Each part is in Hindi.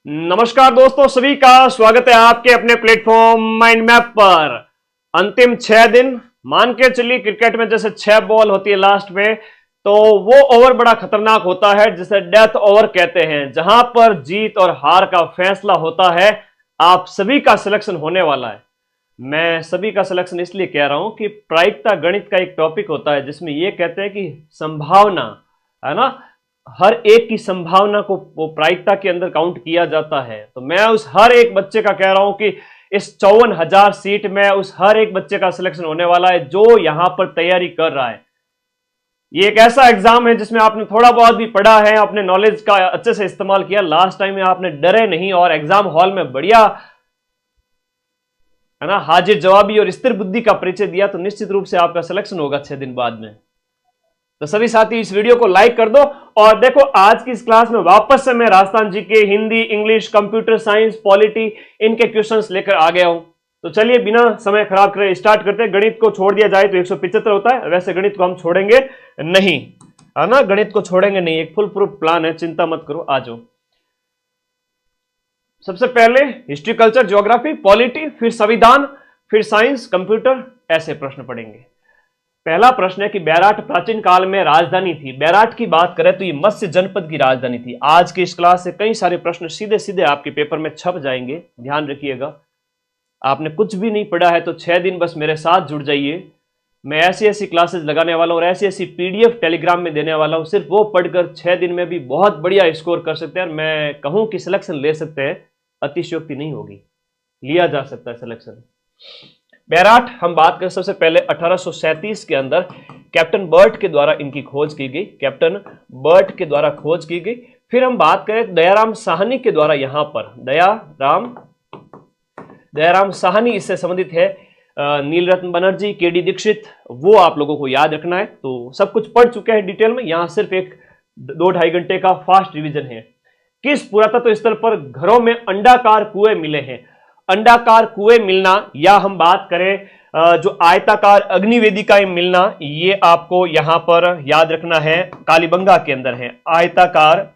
नमस्कार दोस्तों, सभी का स्वागत है आपके अपने प्लेटफॉर्म माइंड मैप पर। अंतिम 6 दिन मान के चलिए, क्रिकेट में जैसे 6 बॉल होती है लास्ट में, तो वो ओवर बड़ा खतरनाक होता है जिसे डेथ ओवर कहते हैं, जहां पर जीत और हार का फैसला होता है। आप सभी का सिलेक्शन होने वाला है। मैं सभी का सिलेक्शन इसलिए कह रहा हूं कि प्रायिकता गणित का एक टॉपिक होता है जिसमें ये कहते हैं कि संभावना है ना, हर एक की संभावना को वो प्रायिकता के अंदर काउंट किया जाता है। तो मैं उस हर एक बच्चे का कह रहा हूं कि इस 54,000 सीट में उस हर एक बच्चे का सिलेक्शन होने वाला है जो यहां पर तैयारी कर रहा है। ये एक ऐसा एग्जाम है जिसमें आपने थोड़ा बहुत भी पढ़ा है, अपने नॉलेज का अच्छे से इस्तेमाल किया, लास्ट टाइम में आपने डरे नहीं और एग्जाम हॉल में बढ़िया है ना हाजिर जवाबी और स्थिर बुद्धि का परिचय दिया, तो निश्चित रूप से आपका सिलेक्शन होगा 6 दिन बाद में। तो सभी साथी इस वीडियो को लाइक कर दो। और देखो, आज की इस क्लास में वापस से मैं राजस्थान जी के Hindi, English, computer science, polity इनके क्वेश्चंस लेकर आ गया हूं। तो चलिए बिना समय खराब करे स्टार्ट करते हैं। गणित को छोड़ दिया जाए तो 175 होता है, वैसे गणित को हम छोड़ेंगे नहीं, है ना, गणित को छोड़ेंगे नहीं, एक फुल प्रूफ प्लान है, चिंता मत करो। आ जाओ। सबसे पहले हिस्ट्री, कल्चर, ज्योग्राफी, पॉलिटी, फिर संविधान, फिर साइंस, कंप्यूटर, ऐसे प्रश्न पढ़ेंगे। पहला प्रश्न है कि बैराट प्राचीन काल में राजधानी थी। बैराट की बात करें तो ये मत्स्य जनपद की राजधानी थी। आज की इस क्लास से कई सारे प्रश्न सीधे सीधे आपके पेपर में छप जाएंगे, ध्यान रखिएगा। आपने कुछ भी नहीं पढ़ा है तो 6 दिन बस मेरे साथ जुड़ जाइए। मैं ऐसी ऐसी क्लासेस लगाने वाला हूं और ऐसी ऐसी पीडीएफ टेलीग्राम में देने वाला हूं, सिर्फ वो पढ़कर 6 दिन में भी बहुत बढ़िया स्कोर कर सकते हैं। मैं कहूं कि सिलेक्शन ले सकते हैं, अतिशयोक्ति नहीं होगी, लिया जा सकता है सिलेक्शन। बैराट हम बात करें, सबसे पहले 1837 के अंदर कैप्टन बर्ट के द्वारा इनकी खोज की गई, कैप्टन बर्ट के द्वारा खोज की गई। फिर हम बात करें दयाराम साहनी के द्वारा, यहां पर दयाराम साहनी इससे संबंधित है। नीलरत्न बनर्जी, केडी दीक्षित, वो आप लोगों को याद रखना है। तो सब कुछ पढ़ चुके हैं डिटेल में, यहां सिर्फ एक 2-2.5 घंटे का फास्ट रिवीजन है। किस पुरातत्व स्थल पर घरों में अंडाकार कुएं मिले हैं? अंडाकार कुएं मिलना, या हम बात करें जो आयताकार अग्निवेदिकाएं मिलना, ये आपको यहां पर याद रखना है, कालीबंगा के अंदर है। आयताकार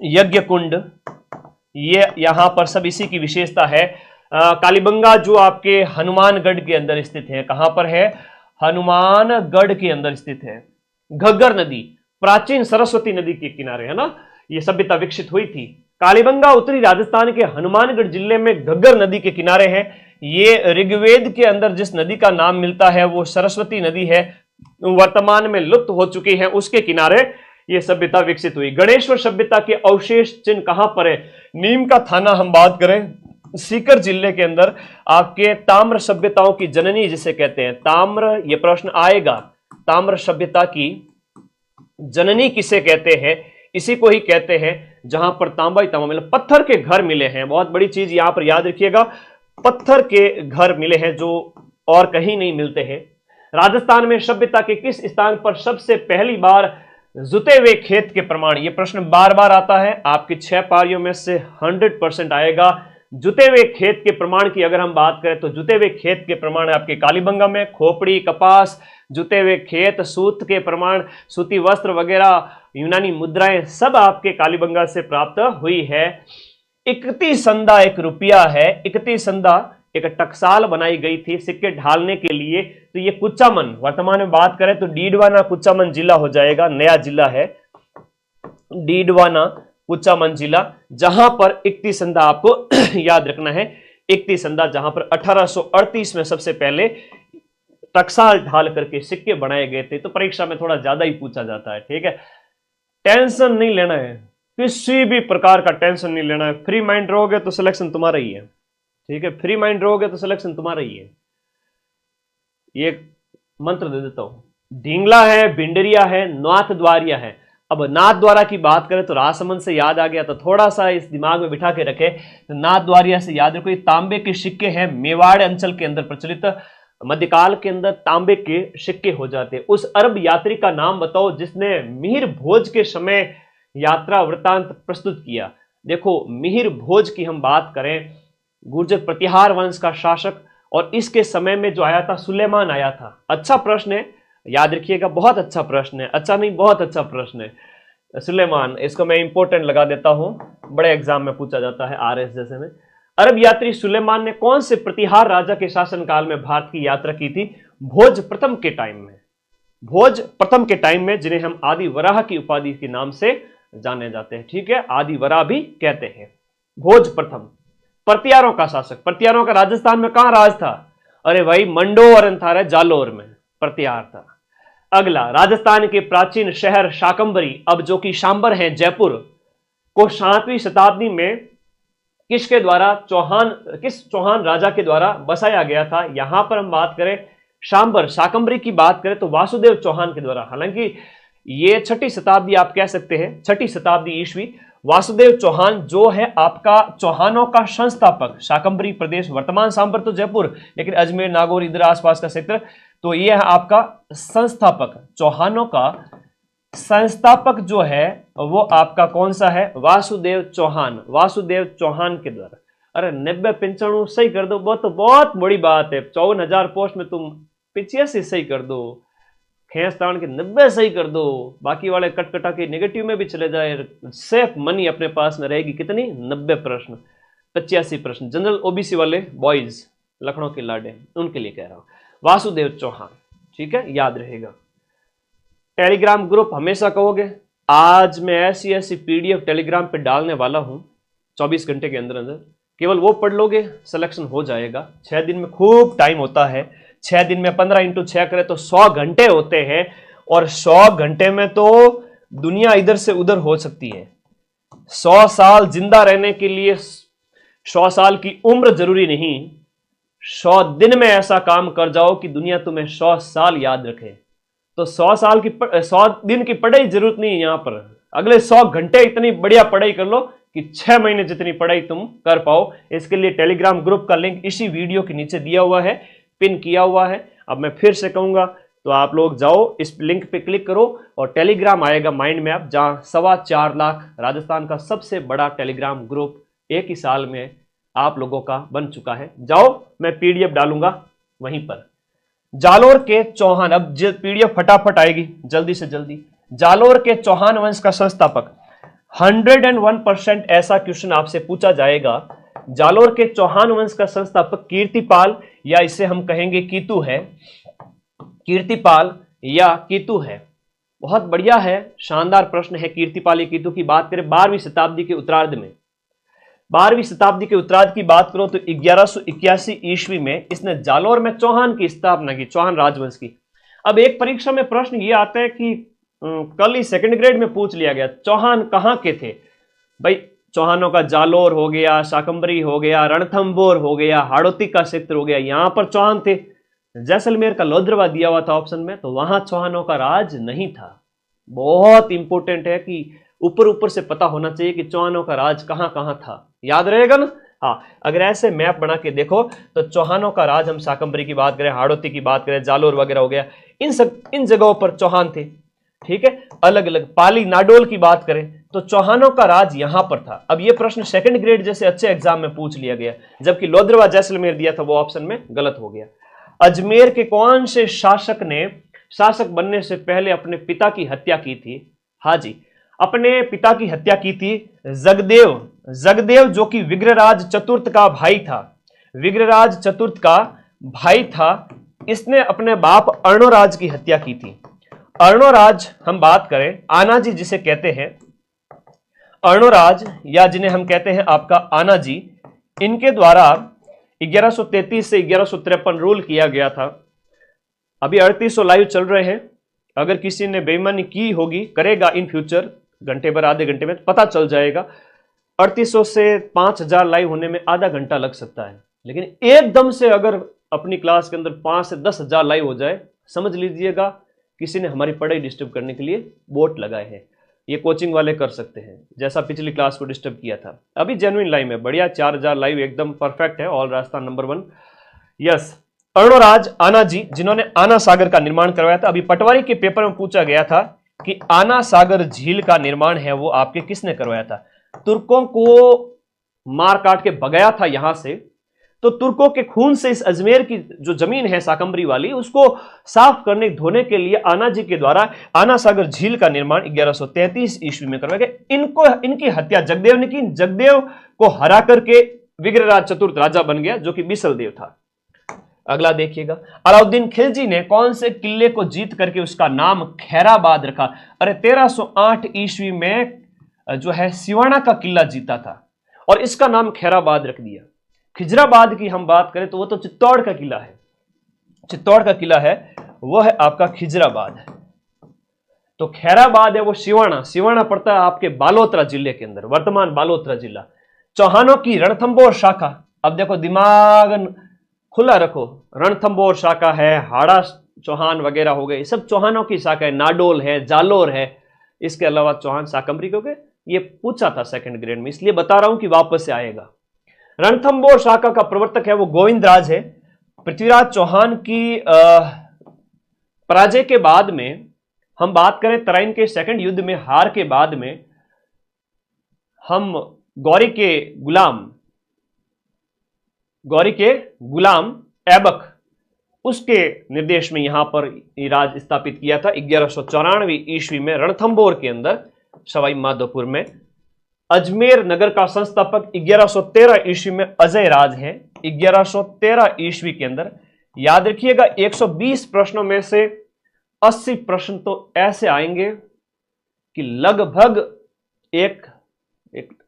यज्ञ कुंड, ये यहां पर सब इसी की विशेषता है। कालीबंगा जो आपके हनुमानगढ़ के अंदर स्थित है, कहां पर है? हनुमानगढ़ के अंदर स्थित है। घग्गर नदी प्राचीन सरस्वती नदी के किनारे, है ना, ये सभ्यता विकसित हुई थी। कालीबंगा उत्तरी राजस्थान के हनुमानगढ़ जिले में घग्गर नदी के किनारे है। ये ऋग्वेद के अंदर जिस नदी का नाम मिलता है वो सरस्वती नदी है, वर्तमान में लुप्त हो चुकी है, उसके किनारे ये सभ्यता विकसित हुई। गणेश्वर सभ्यता के अवशेष चिन्ह कहां पर है? नीम का थाना हम बात करें, सीकर जिले के अंदर आपके ताम्र सभ्यताओं की जननी जिसे कहते हैं, ताम्र, ये प्रश्न आएगा, ताम्र सभ्यता की जननी किसे कहते हैं? इसी को ही कहते हैं जहां पर तांबा ही तांबा मिला, पत्थर के घर मिले हैं। बहुत बड़ी चीज यहां पर याद रखिएगा, पत्थर के घर मिले हैं जो और कहीं नहीं मिलते हैं। राजस्थान में सभ्यता के किस स्थान पर सबसे पहली बार जुते हुए खेत के प्रमाण? ये प्रश्न बार बार आता है, आपकी 6 पारियों में से 100% आएगा। जुते हुए खेत के प्रमाण की अगर हम बात करें तो जुते हुए खेत के प्रमाण आपके कालीबंगा में, खोपड़ी, कपास, जुते हुए खेत, सूत के प्रमाण, सूती वस्त्र वगैरह, यूनानी मुद्राएं सब आपके कालीबंगा से प्राप्त हुई है। इकती संदा एक रुपया है। इकती संदा एक टकसाल बनाई गई थी सिक्के ढालने के लिए। तो ये कुचामन, वर्तमान में बात करें तो डीडवाना कुचामन जिला हो जाएगा, नया जिला है डीडवाना कुचामन जिला, जहां पर इकती संदा आपको याद रखना है। इकती संदा जहां पर 1838 में सबसे पहले टकसाल ढाल करके सिक्के बनाए गए थे। तो परीक्षा में थोड़ा ज्यादा ही पूछा जाता है, ठीक है। टेंशन नहीं लेना है, किसी भी प्रकार का टेंशन नहीं लेना है। फ्री माइंड रहोगे तो सिलेक्शन तुम्हारा ही है, ठीक है। फ्री माइंड रहोगे तो सिलेक्शन तुम्हारा ही है। ये मंत्र दे देता हूं, ढींगला है, भिंडरिया है, नाथ द्वारिया है। अब नाथ द्वारा की बात करें तो राजसमंद से याद आ गया, तो थोड़ा सा इस दिमाग में बिठा के रखे, तो नाथ द्वारिया से याद रखो। ये तांबे के सिक्के हैं, मेवाड़ अंचल के अंदर प्रचलित, मध्यकाल के अंदर तांबे के सिक्के हो जाते। उस अरब यात्री का नाम बताओ जिसने मिहिर भोज के समय यात्रा वृतांत प्रस्तुत किया। देखो, मिहिर भोज की हम बात करें, गुर्जर प्रतिहार वंश का शासक, और इसके समय में जो आया था सुलेमान आया था। अच्छा प्रश्न है, याद रखिएगा, बहुत अच्छा प्रश्न है, अच्छा नहीं बहुत अच्छा प्रश्न है। सुलेमान, इसको मैं इंपॉर्टेंट लगा देता हूं, बड़े एग्जाम में पूछा जाता है आरएस जैसे में। अरब यात्री सुलेमान ने कौन से प्रतिहार राजा के शासनकाल में भारत की यात्रा की थी? भोज प्रथम के टाइम में, भोज प्रथम के टाइम में, जिन्हें हम आदि वराह की उपाधि के नाम से जाने जाते हैं। ठीक है, आदि वराह भी कहते हैं। भोज प्रथम, प्रतिहारों का शासक, प्रतिहारों का राजस्थान में कहां राज था? अरे भाई मंडो और अंथारा जालोर में प्रतिहार था। अगला, राजस्थान के प्राचीन शहर शाकंभरी, अब जो कि शांबर है जयपुर, को 7वीं शताब्दी में किसके द्वारा, किस चौहान राजा के द्वारा बसाया गया था? यहां पर हम बात करें शांबर शाकंभरी की बात करें तो वासुदेव चौहान के द्वारा। हालांकि ये 6ठी शताब्दी आप कह सकते हैं, 6ठी शताब्दी ईस्वी। वासुदेव चौहान जो है आपका चौहानों का संस्थापक, शाकंभरी प्रदेश वर्तमान सांबर तो जयपुर, लेकिन अजमेर नागौर इधर आसपास का क्षेत्र, तो ये है आपका संस्थापक, चौहानों का संस्थापक जो है वो आपका कौन सा है? वासुदेव चौहान, वासुदेव चौहान के द्वारा। अरे 90-95 सही कर दो, बहुत बड़ी बात है। 54,000 पोस्ट में तुम 85 सही कर दो, खेस तान के 90 सही कर दो, बाकी वाले कटकटा के नेगेटिव में भी चले जाए, सेफ मनी अपने पास में रहेगी। कितनी? 90 प्रश्न, 85 प्रश्न। जनरल ओबीसी वाले बॉयज, लखनऊ के लाडे, उनके लिए कह रहा हूं, वासुदेव चौहान। ठीक है, याद रहेगा। टेलीग्राम ग्रुप हमेशा कहोगे, आज मैं ऐसी पीडीएफ टेलीग्राम पे डालने वाला हूं 24 घंटे के अंदर अंदर, केवल वो पढ़ लोगे सिलेक्शन हो जाएगा। 6 दिन में खूब टाइम होता है, 6 दिन में 15 × 6 करें तो 100 घंटे होते हैं, और 100 घंटे में तो दुनिया इधर से उधर हो सकती है। 100 साल जिंदा रहने के लिए 100 साल की उम्र जरूरी नहीं, 100 दिन में ऐसा काम कर जाओ कि दुनिया तुम्हें 100 साल याद रखे। तो 100 दिन की पढ़ाई जरूरत नहीं है यहां पर, अगले 100 घंटे इतनी बढ़िया पढ़ाई कर लो कि 6 महीने जितनी पढ़ाई तुम कर पाओ। इसके लिए टेलीग्राम ग्रुप का लिंक इसी वीडियो के नीचे दिया हुआ है, पिन किया हुआ है। अब मैं फिर से कहूंगा तो आप लोग जाओ, इस लिंक पे क्लिक करो और टेलीग्राम आएगा माइंड मैप, जहां 4.25 लाख राजस्थान का सबसे बड़ा टेलीग्राम ग्रुप एक ही साल में आप लोगों का बन चुका है। जाओ, मैं पीडीएफ डालूंगा वहीं पर। जालोर के चौहान, अब पीडीएफ फटाफट आएगी जल्दी से जल्दी। जालोर के चौहान वंश का संस्थापक, 101% ऐसा क्वेश्चन आपसे पूछा जाएगा। जालोर के चौहान वंश का संस्थापक कीर्तिपाल, या इसे हम कहेंगे कीतू है, कीर्तिपाल या कीतू है। बहुत बढ़िया है, शानदार प्रश्न है। कीर्तिपाल या कीतू की बात करें 12वीं शताब्दी के उत्तरार्ध में, 12वीं शताब्दी के उत्तरार्ध की बात करो तो 1181 ईस्वी में इसने जालोर में चौहान की स्थापना की, चौहान राजवंश की। अब एक परीक्षा में प्रश्न ये आता है कि कल ही 2nd ग्रेड में पूछ लिया गया, चौहान कहां के थे? भाई चौहानों का जालोर हो गया, शाकंभरी हो गया, रणथंभौर हो गया, हाड़ौती का क्षेत्र हो गया, यहां पर चौहान थे। जैसलमेर का लोधरवा दिया हुआ था ऑप्शन में, तो वहां चौहानों का राज नहीं था। बहुत इंपॉर्टेंट है कि ऊपर से पता होना चाहिए कि चौहानों का राज कहां कहां था, याद रहेगा ना। हाँ, अगर ऐसे मैप बना के देखो तो चौहानों का राज, हम शाकंभरी की बात करें, हाड़ौती की बात करें, जालोर वगैरह हो गया, इन जगहों पर चौहान थे। ठीक है, अलग अलग पाली नाडोल की बात करें तो चौहानों का राज यहां पर था। अब ये प्रश्न 2nd ग्रेड जैसे अच्छे एग्जाम में पूछ लिया गया, जबकि लोधरवा जैसलमेर दिया था वो ऑप्शन में गलत हो गया। अजमेर के कौन से शासक ने शासक बनने से पहले अपने पिता की हत्या की थी? हाँ जी, अपने पिता की हत्या की थी जगदेव, जो कि विग्रहराज चतुर्थ का भाई था, विग्रहराज चतुर्थ का भाई था। इसने अपने बाप अर्णोराज की हत्या की थी। अर्णोराज हम बात करें, आनाजी जिसे कहते हैं, अर्णोराज या जिन्हें हम कहते हैं आपका आनाजी, इनके द्वारा 1133 से 1153 रूल किया गया था। अभी 3800 लाइव चल रहे हैं, अगर किसी ने बेईमानी की होगी, करेगा इन फ्यूचर, घंटे भर आधे घंटे में पता चल जाएगा। 3800 से 5000 लाइव होने में आधा घंटा लग सकता है, लेकिन एकदम से अगर अपनी क्लास के अंदर 5 से 10,000 लाइव हो जाए, समझ लीजिएगा किसी ने हमारी पढ़ाई डिस्टर्ब करने के लिए बोट लगाए हैं। ये कोचिंग वाले कर सकते हैं, जैसा पिछली क्लास को डिस्टर्ब किया था। अभी जेन्युइन लाइव है, बढ़िया 4000 लाइव एकदम परफेक्ट है, all Rajasthan number 1। Yes, Arnoraj Anaji, जिन्होंने आना सागर का निर्माण करवाया था। अभी पटवारी के पेपर में पूछा गया था कि आना सागर झील का निर्माण है वो आपके किसने करवाया था? तुर्कों को मार काट के भगाया था यहां से, तो तुर्कों के खून से इस अजमेर की जो जमीन है शाकंभरी वाली, उसको साफ करने धोने के लिए आना जी के द्वारा आना सागर झील का निर्माण 1133 ईस्वी में करवाया गया। इनकी हत्या जगदेव ने की। जगदेव को हरा करके विग्रहराज चतुर्थ राजा बन गया, जो कि बिसलदेव था। अगला देखिएगा, अलाउद्दीन खिलजी ने कौन से किले को जीत करके उसका नाम खैराबाद रखा? अरे 1308 ईस्वी में जो है सिवाना का किला जीता था और इसका नाम खैराबाद रख दिया। खिजराबाद की हम बात करें तो वो तो चित्तौड़ का किला है, चित्तौड़ का किला है, वो है आपका खिजराबाद। तो खैराबाद है वो सिवाना, सिवाना पड़ता है आपके बालोतरा जिले के अंदर, वर्तमान बालोतरा जिला। चौहानों की रणथंबोर शाखा, अब देखो दिमाग खुला रखो, रणथंबोर शाखा है, हाड़ा चौहान वगैरह हो गए, सब चौहानों की शाखा है, नाडोल है, जालोर है, इसके अलावा चौहान शाकंभरी हो गए। ये पूछा था सेकंड ग्रेड में, इसलिए बता रहा हूं कि वापस से आएगा। रणथंबोर शाखा का प्रवर्तक है वो गोविंदराज है। पृथ्वीराज चौहान की पराजय के बाद में हम बात करें, तराइन के सेकंड युद्ध में हार के बाद में हम गौरी के गुलाम ऐबक, उसके निर्देश में यहां पर राज स्थापित किया था 1194 ईस्वी में रणथंबोर के अंदर सवाई माधोपुर में। अजमेर नगर का संस्थापक 1113 ईस्वी में अजय राज है। 1113 ईस्वी के अंदर याद रखिएगा 120 प्रश्नों में से 80 प्रश्न तो ऐसे आएंगे कि लगभग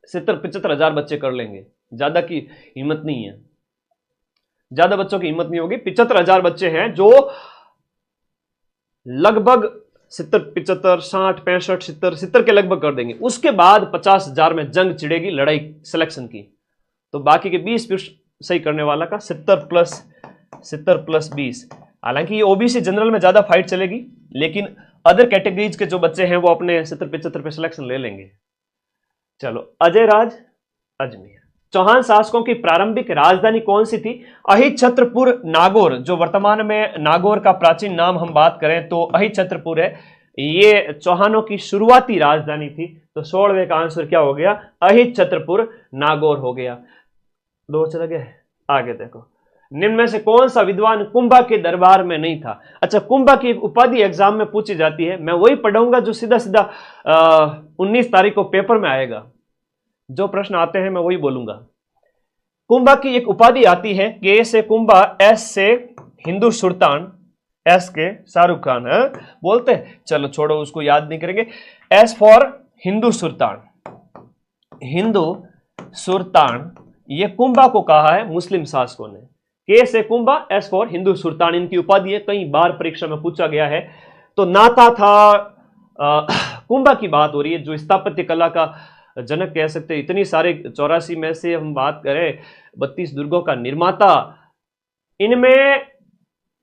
70-75 हजार बच्चे कर लेंगे। ज्यादा की हिम्मत नहीं है, ज्यादा बच्चों की हिम्मत नहीं होगी। 75 हजार बच्चे हैं जो लगभग 70-75, 60, 65, 70 के लगभग कर देंगे। उसके बाद 50 हजार में जंग छिड़ेगी, लड़ाई सिलेक्शन की। तो बाकी के 20 सही करने वाला का 70 प्लस 20। हालांकि ये ओबीसी जनरल में ज्यादा फाइट चलेगी, लेकिन अदर कैटेगरीज के जो बच्चे हैं वो अपने 70-75 पे सिलेक्शन ले लेंगे। चलो, अजय राज अजमेर। चौहान शासकों की प्रारंभिक राजधानी कौन सी थी? अहिछत्रपुर नागौर, जो वर्तमान में नागौर का प्राचीन नाम हम बात करें तो अहिछत्रपुर है। ये चौहानों की शुरुआती राजधानी थी। तो 16वें का आंसर क्या हो गया? अहिछत्रपुर नागौर हो गया। 2 चले गए, आगे देखो। निम्न में से कौन सा विद्वान कुंभा के दरबार में नहीं था? अच्छा, कुंभा की एक उपाधि एग्जाम में पूछी जाती है, मैं वही पढ़ूंगा जो सीधा सीधा 19 तारीख को पेपर में आएगा। जो प्रश्न आते हैं मैं वही बोलूंगा। कुंभा की एक उपाधि आती है, के से कुंभा, एस से हिंदू सुल्तान, एस के शाहरुख खान है बोलते हैं। चलो छोड़ो, उसको याद नहीं करेंगे। एस फॉर हिंदू सुल्तान, हिंदू सुल्तान, ये कुंभा को कहा है मुस्लिम शासकों ने। के से कुंभा, एस फॉर हिंदू सुल्तान, इनकी उपाधि है, कई बार परीक्षा में पूछा गया है। तो नाता था, कुंभा की बात हो रही है, जो स्थापत्य कला का जनक कह सकते हैं। इतनी सारे 84 में से हम बात करें 32 दुर्गों का निर्माता, इनमें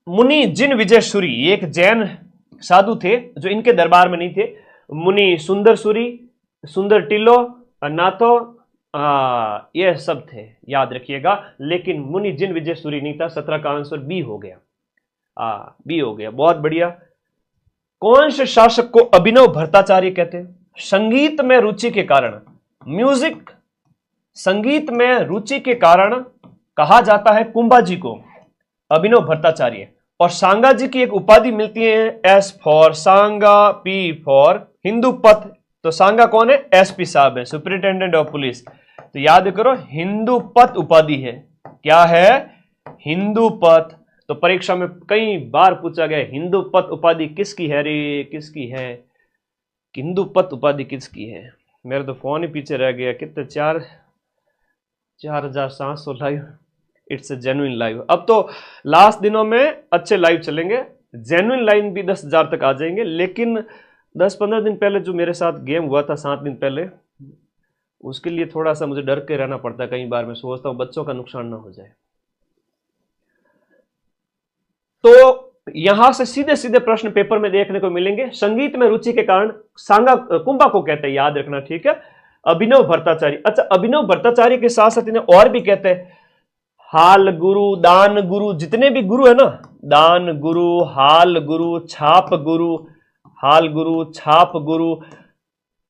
मुनि जिन विजय सूरी, एक जैन साधु थे जो इनके दरबार में नहीं थे। मुनि सुंदर सूरी, सुंदर टिल्लो, नाथो, ये सब थे, याद रखिएगा। लेकिन मुनि जिन विजय सूरी नहीं था। 17 का आंसर बी हो गया। बी हो गया, बहुत बढ़िया। कौन से शासक को अभिनव भट्टाचार्य कहते हैं? संगीत में रुचि के कारण, म्यूजिक, संगीत में रुचि के कारण कहा जाता है कुंभा जी को अभिनव भट्टाचार्य। और सांगा जी की एक उपाधि मिलती है, S for Sanga, P for Hindu पथ। तो सांगा कौन है? एसपी साहब है, सुपरिटेंडेंट ऑफ पुलिस। तो याद करो, हिंदू पथ उपाधि है। क्या है? हिंदू पथ। तो परीक्षा में कई बार पूछा गया, हिंदू पथ उपाधि किसकी है रे, किसकी है? हिंदू पथ उपाधि किसकी है? मेरा तो फोन ही पीछे रह गया। कितने 4700 live. It's a genuine live. अब तो लास्ट दिनों में अच्छे लाइव चलेंगे, जेन्युइन लाइव भी 10,000 तक आ जाएंगे। लेकिन 10-15 दिन पहले जो मेरे साथ गेम हुआ था, 7 दिन पहले, उसके लिए थोड़ा सा मुझे डर के रहना पड़ता है। कई बार मैं सोचता हूं बच्चों का नुकसान ना हो जाए। तो यहां से सीधे सीधे प्रश्न पेपर में देखने को मिलेंगे। संगीत में रुचि के कारण सांगा कुंभा को कहते हैं, याद रखना, ठीक है। अभिनव भट्टाचार्य, अच्छा, अभिनव भट्टाचार्य के साथ साथ इन्हें और भी कहते हैं हाल गुरु, दान गुरु, जितने भी गुरु है ना, दान गुरु, हाल गुरु, छाप गुरु, हाल गुरु, छाप गुरु,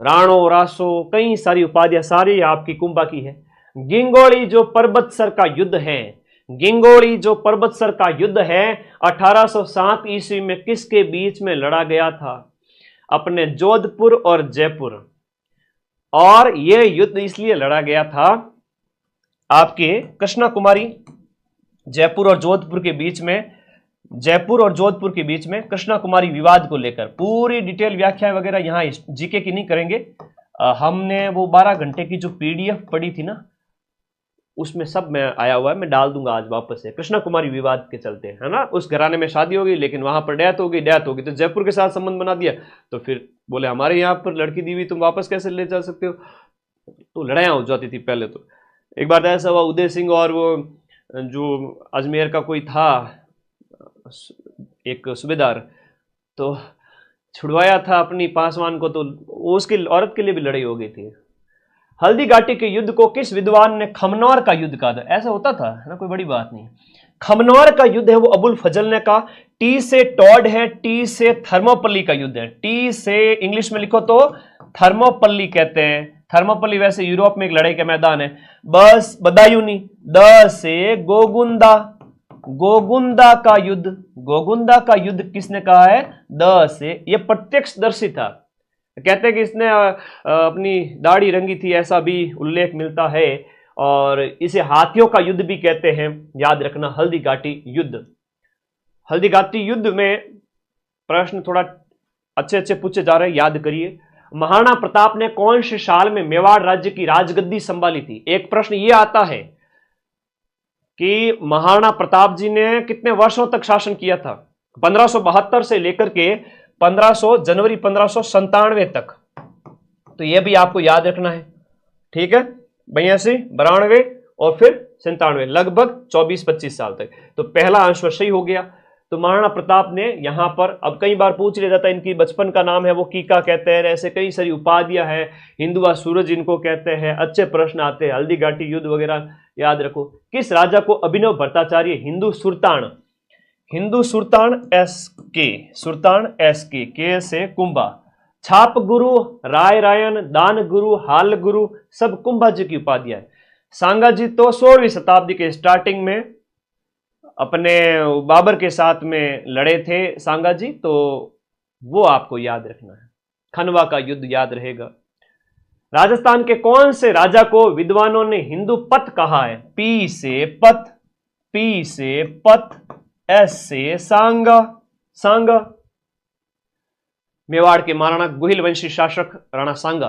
राणो, रासो, कई सारी उपाधियां सारी आपकी कुंभा की है। गिंगोड़ी जो पर्वत सर का युद्ध है, गिंगोड़ी जो परबतसर का युद्ध है 1807 ईस्वी में किसके बीच में लड़ा गया था? अपने जोधपुर और जयपुर। और यह युद्ध इसलिए लड़ा गया था आपके कृष्णा कुमारी जयपुर और जोधपुर के बीच में, जयपुर और जोधपुर के बीच में कृष्णा कुमारी विवाद को लेकर। पूरी डिटेल व्याख्या वगैरह यहां जीके की नहीं करेंगे, हमने वो 12 घंटे की जो पीडीएफ पढ़ी थी ना उसमें सब मैं आया हुआ है, मैं डाल दूंगा आज वापस से। कृष्णा कुमारी विवाद के चलते है ना, उस घराने में शादी हो गई लेकिन वहां पर डेथ हो गई तो जयपुर के साथ संबंध बना दिया, तो फिर बोले हमारे यहाँ पर लड़की दी हुई तुम वापस कैसे ले जा सकते हो, तो लड़ाइयां हो जाती थी पहले। तो एक बार ऐसा हुआ, उदय सिंह और वो जो अजमेर का कोई था एक सूबेदार, तो छुड़वाया था अपनी पासवान को, तो उसकी औरत के लिए भी लड़ाई हो गई थी। हल्दी घाटी के युद्ध को किस विद्वान ने खमनौर का युद्ध कहा था? ऐसा होता था है ना, कोई बड़ी बात नहीं। खमनौर का युद्ध है वो अबुल फजल ने कहा। टी से टॉड है, टी से थर्मोपल्ली का युद्ध है। टी से इंग्लिश में लिखो तो थर्मोपल्ली कहते हैं। थर्मोपल्ली वैसे यूरोप में एक लड़ाई का मैदान है। बस बदायूनी। द से गोगुंदा, गोगुंदा का युद्ध, गोगुंदा का युद्ध किसने कहा है? द से। यह प्रत्यक्षदर्शी था, कहते हैं कि इसने अपनी दाढ़ी रंगी थी, ऐसा भी उल्लेख मिलता है। और इसे हाथियों का युद्ध भी कहते हैं, याद रखना। हल्दी घाटी युद्ध, हल्दी घाटी युद्ध में प्रश्न थोड़ा अच्छे अच्छे पूछे जा रहे हैं, याद करिए। महाराणा प्रताप ने कौन से साल में मेवाड़ राज्य की राजगद्दी संभाली थी? एक प्रश्न यह आता है कि महाराणा प्रताप जी ने कितने वर्षों तक शासन किया था? 1572 से लेकर के 1500 जनवरी 1597 तक। तो यह भी आपको याद रखना है, ठीक है। 82, 92 और फिर 97, लगभग 24-25 साल तक। तो पहला आंसर सही हो गया। तो महाराणा प्रताप ने यहां पर, अब कई बार पूछ लिया जाता है इनकी बचपन का नाम है वो कीका कहते हैं, ऐसे कई सारी उपाधियां हैं, हिंदुआ सूरज इनको कहते हैं। अच्छे प्रश्न आते हैं, हल्दी घाटी युद्ध वगैरह याद रखो। किस राजा को अभिनव भट्टाचार्य हिंदू सुल्तान, हिंदू सुल्तान एस के से कुंभा, छाप गुरु, राय रायन, दान गुरु, हाल गुरु, सब कुंभा जी की उपाधियां है। सांगा जी तो 16वीं शताब्दी के स्टार्टिंग में अपने बाबर के साथ में लड़े थे सांगा जी, तो वो आपको याद रखना है। खनवा का युद्ध याद रहेगा। राजस्थान के कौन से राजा को विद्वानों ने हिंदू पथ कहा है? पी से पथ, पी से पथ, एस से सांगा, सांगा। मेवाड़ के महाराणा गुहिल वंशी शासक राणा सांगा।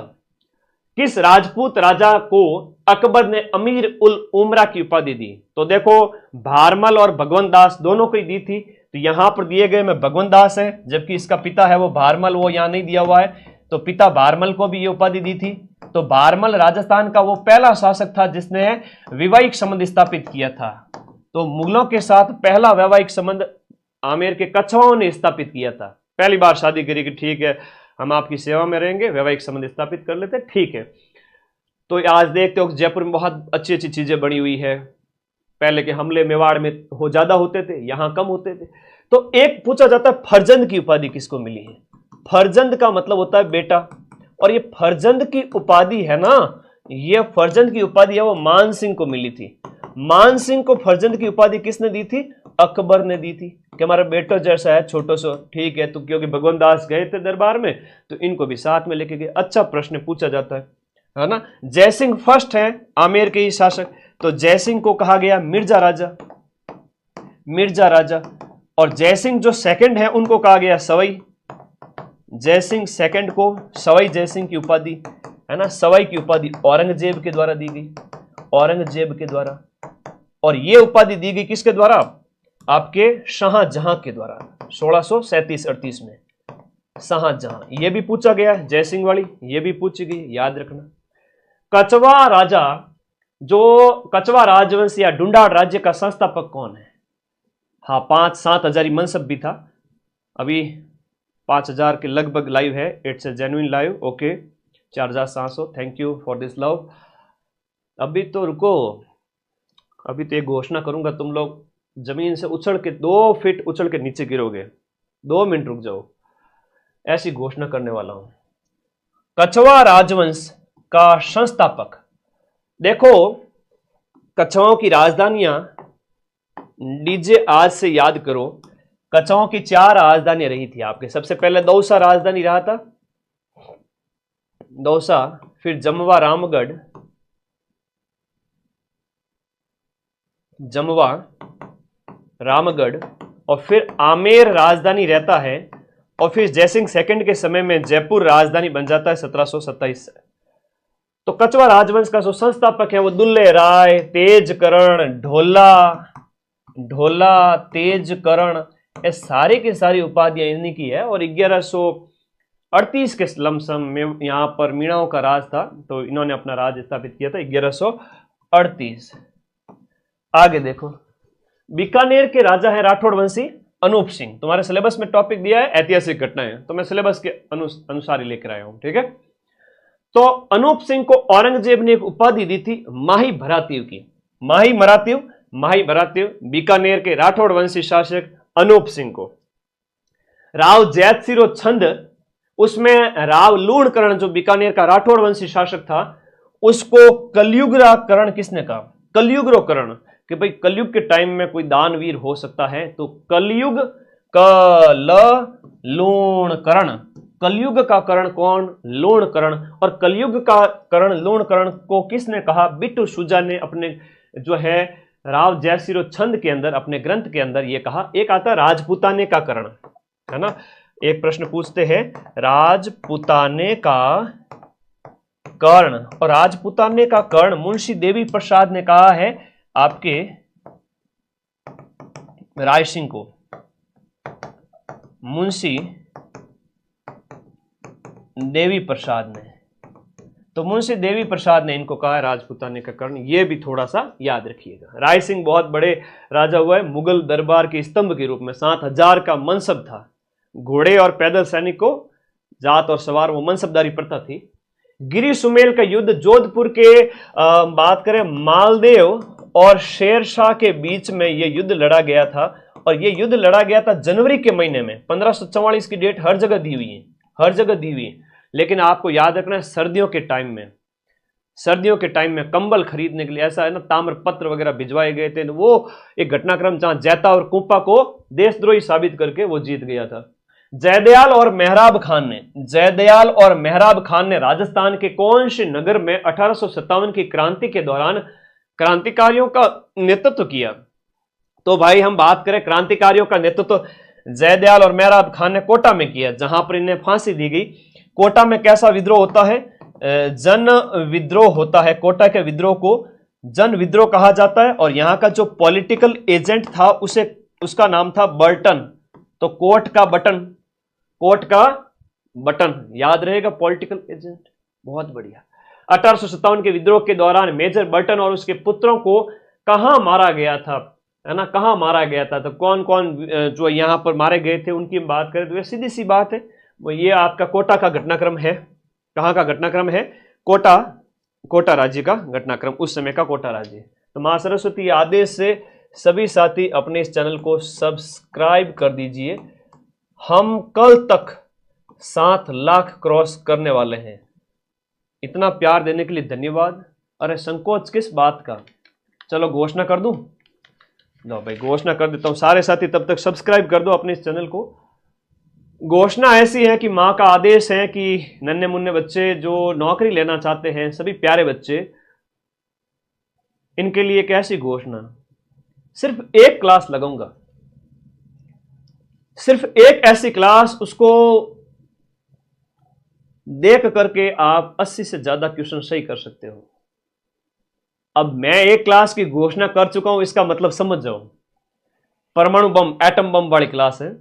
किस राजपूत राजा को अकबर ने अमीर उल उमरा की उपाधि दी? तो देखो, भारमल और भगवंत दास दोनों को ही दी थी। तो यहां पर दिए गए में भगवंत दास है, जबकि इसका पिता है वो भारमल, वो यहां नहीं दिया हुआ है। तो पिता भारमल को भी ये उपाधि दी थी। तो भारमल राजस्थान का वो पहला शासक था जिसने वैवाहिक संबंध स्थापित किया था। तो मुगलों के साथ पहला वैवाहिक संबंध आमेर के कछवाओं ने स्थापित किया था। पहली बार शादी करी कि ठीक है हम आपकी सेवा में रहेंगे, वैवाहिक संबंध स्थापित कर लेते, ठीक है। तो आज देखते हो जयपुर में बहुत अच्छी अच्छी चीजें बनी हुई है। पहले के हमले मेवाड़ में ज्यादा होते थे, यहां कम होते थे। तो एक पूछा जाता है फरजंद की उपाधि किसको मिली है? फरजंद का मतलब होता है बेटा, और ये फरजंद की उपाधि है ना, ये फरजंद की उपाधि है वो मान सिंह को मिली थी। मान सिंह को फरजंद की उपाधि किसने दी थी? अकबर ने दी थी कि हमारा बेटा जैसा है छोटो सो, ठीक है। तो क्योंकि भगवंत दास गए थे दरबार में तो इनको भी साथ में लेके गए। अच्छा प्रश्न पूछा जाता है ना। जयसिंह फर्स्ट है आमेर के ही शासक, तो जयसिंह को कहा गया मिर्जा राजा, मिर्जा राजा। और जयसिंह जो सेकंड है उनको कहा गया सवाई। जयसिंह सेकंड को सवाई जयसिंह की उपाधि है ना, सवाई की उपाधि औरंगजेब के द्वारा दी गई, औरंगजेब के द्वारा। और यह उपाधि दी गई किसके द्वारा? आपके शाहजहां के द्वारा 1637-38 में शाहजहां। यह भी पूछा गया है, जयसिंह वाली यह भी पूछी गई, याद रखना। कछवा राजा, जो कछवा राजवंश या ढूंढाड़ राज्य का संस्थापक कौन है? हाँ, 5-7 हजार मनसब भी था। अभी 5000 के लगभग लाइव है। It's a genuine live. Okay, 4700, thank you for this love. अभी तो रुको, अभी तो एक घोषणा करूंगा, तुम लोग जमीन से उछल के 2 फीट उछल के नीचे गिरोगे। 2 मिनट रुक जाओ, ऐसी घोषणा करने वाला हूं। कछवा राजवंश का संस्थापक, देखो कछवाओं की राजधानियां डीजे आज से याद करो, कछाओं की 4 राजधानी रही थी आपके। सबसे पहले दौसा राजधानी रहा था, दौसा, फिर जमवा रामगढ़, जमवा रामगढ़, और फिर आमेर राजधानी रहता है, और फिर जयसिंह सेकंड के समय में जयपुर राजधानी बन जाता है 1727 से। तो कछवा राजवंश का जो संस्थापक है वो दुल्ले राय, तेजकरण, ढोला, तेजकरण, ये सारी की सारी उपाधियां इन्हीं की है। और 1138 के लमसम में यहां पर मीणाओं का राज था, तो इन्होंने अपना राज स्थापित किया था 1138। आगे देखो, बीकानेर के राजा है राठौड़ वंशी अनूप सिंह। तुम्हारे सिलेबस में टॉपिक दिया है ऐतिहासिक घटनाएं, तो मैं सिलेबस के अनुसार ही लेकर आया हूं, ठीक है। तो अनूप सिंह को औरंगजेब ने एक उपाधि दी थी माही भरातीव की। माही भरातीव बीकानेर के राठौड़ वंशी शासक अनूप सिंह को। राव जैतसिरो छंद, उसमें राव लूणकरण जो बीकानेर का राठौड़ वंशी शासक था, उसको कलयुगकरण किसने कहा? कलयुगकरण, कि भाई कलयुग के टाइम में कोई दानवीर हो सकता है, तो कलयुग लूणकरण, कलयुग का करण कौन? लूणकरण। और कलयुग का करण लूणकरण को किसने कहा? बिट्टू सुजा ने अपने जो है राव जयसिरो छंद के अंदर, अपने ग्रंथ के अंदर ये कहा। एक आता राजपूताने का करण, है ना। एक प्रश्न पूछते हैं राजपूताने का कर्ण, और राजपूताने का कर्ण मुंशी देवी प्रसाद ने कहा है आपके राय सिंह को। मुंशी देवी प्रसाद ने, तो मुंशी देवी प्रसाद ने इनको कहा राजपूताने का कर्ण। ये भी थोड़ा सा याद रखिएगा। राय सिंह बहुत बड़े राजा हुआ है, मुगल दरबार के स्तंभ के रूप में। 7000 का मनसब था, घोड़े और पैदल सैनिक को जात और सवार, वो मनसबदारी प्रथा थी। गिरी सुमेल का युद्ध जोधपुर के बात करें मालदेव और शेरशाह के बीच में ये युद्ध लड़ा गया था, और ये युद्ध लड़ा गया था जनवरी के महीने में। 1544 की डेट हर जगह दी हुई है, हर जगह दी हुई है। लेकिन आपको याद रखना है सर्दियों के टाइम में, सर्दियों के टाइम में कंबल खरीदने के लिए, ऐसा है ना, ताम्रपत्र वगैरह भिजवाए गए थे। वो एक घटनाक्रम जहां जैता और कुंपा को देशद्रोही साबित करके वो जीत गया था। जयदयाल और मेहराब खान ने राजस्थान के कौन से नगर में 1857 की क्रांति के दौरान क्रांतिकारियों का नेतृत्व किया? तो भाई हम बात करें क्रांतिकारियों का नेतृत्व जयदयाल और मेहराब खान ने कोटा में किया, जहां पर इन्हें फांसी दी गई। कोटा में कैसा विद्रोह होता है? जन विद्रोह होता है। कोटा के विद्रोह को जन विद्रोह कहा जाता है। और यहां का जो पॉलिटिकल एजेंट था उसका नाम था बर्टन। तो कोट का बटन याद रहेगा, पॉलिटिकल एजेंट। बहुत बढ़िया। 1857 के विद्रोह के दौरान मेजर बर्टन और उसके पुत्रों को कहां मारा गया था, है ना, कहां मारा गया था? तो कौन कौन जो यहां पर मारे गए थे उनकी बात करें तो सीधी सी बात है, वो ये आपका कोटा का घटनाक्रम है। कहां का घटनाक्रम है? कोटा राज्य का घटनाक्रम, उस समय का कोटा राज्य। तो मां सरस्वती आदेश से सभी साथी अपने इस चैनल को सब्सक्राइब कर दीजिए। हम कल तक 7 लाख क्रॉस करने वाले हैं। इतना प्यार देने के लिए धन्यवाद। अरे संकोच किस बात का, चलो घोषणा कर दूं। लो भाई घोषणा कर देता हूं, सारे साथी तब तक सब्सक्राइब कर दो अपने इस चैनल को। घोषणा ऐसी है कि मां का आदेश है कि नन्हे मुन्ने बच्चे जो नौकरी लेना चाहते हैं, सभी प्यारे बच्चे, इनके लिए एक ऐसी घोषणा, सिर्फ एक क्लास लगाऊंगा, सिर्फ एक ऐसी क्लास, उसको देख करके आप 80 से ज्यादा क्वेश्चन सही कर सकते हो। अब मैं एक क्लास की घोषणा कर चुका हूं, इसका मतलब समझ जाओ, परमाणु बम, एटम बम वाली क्लास है।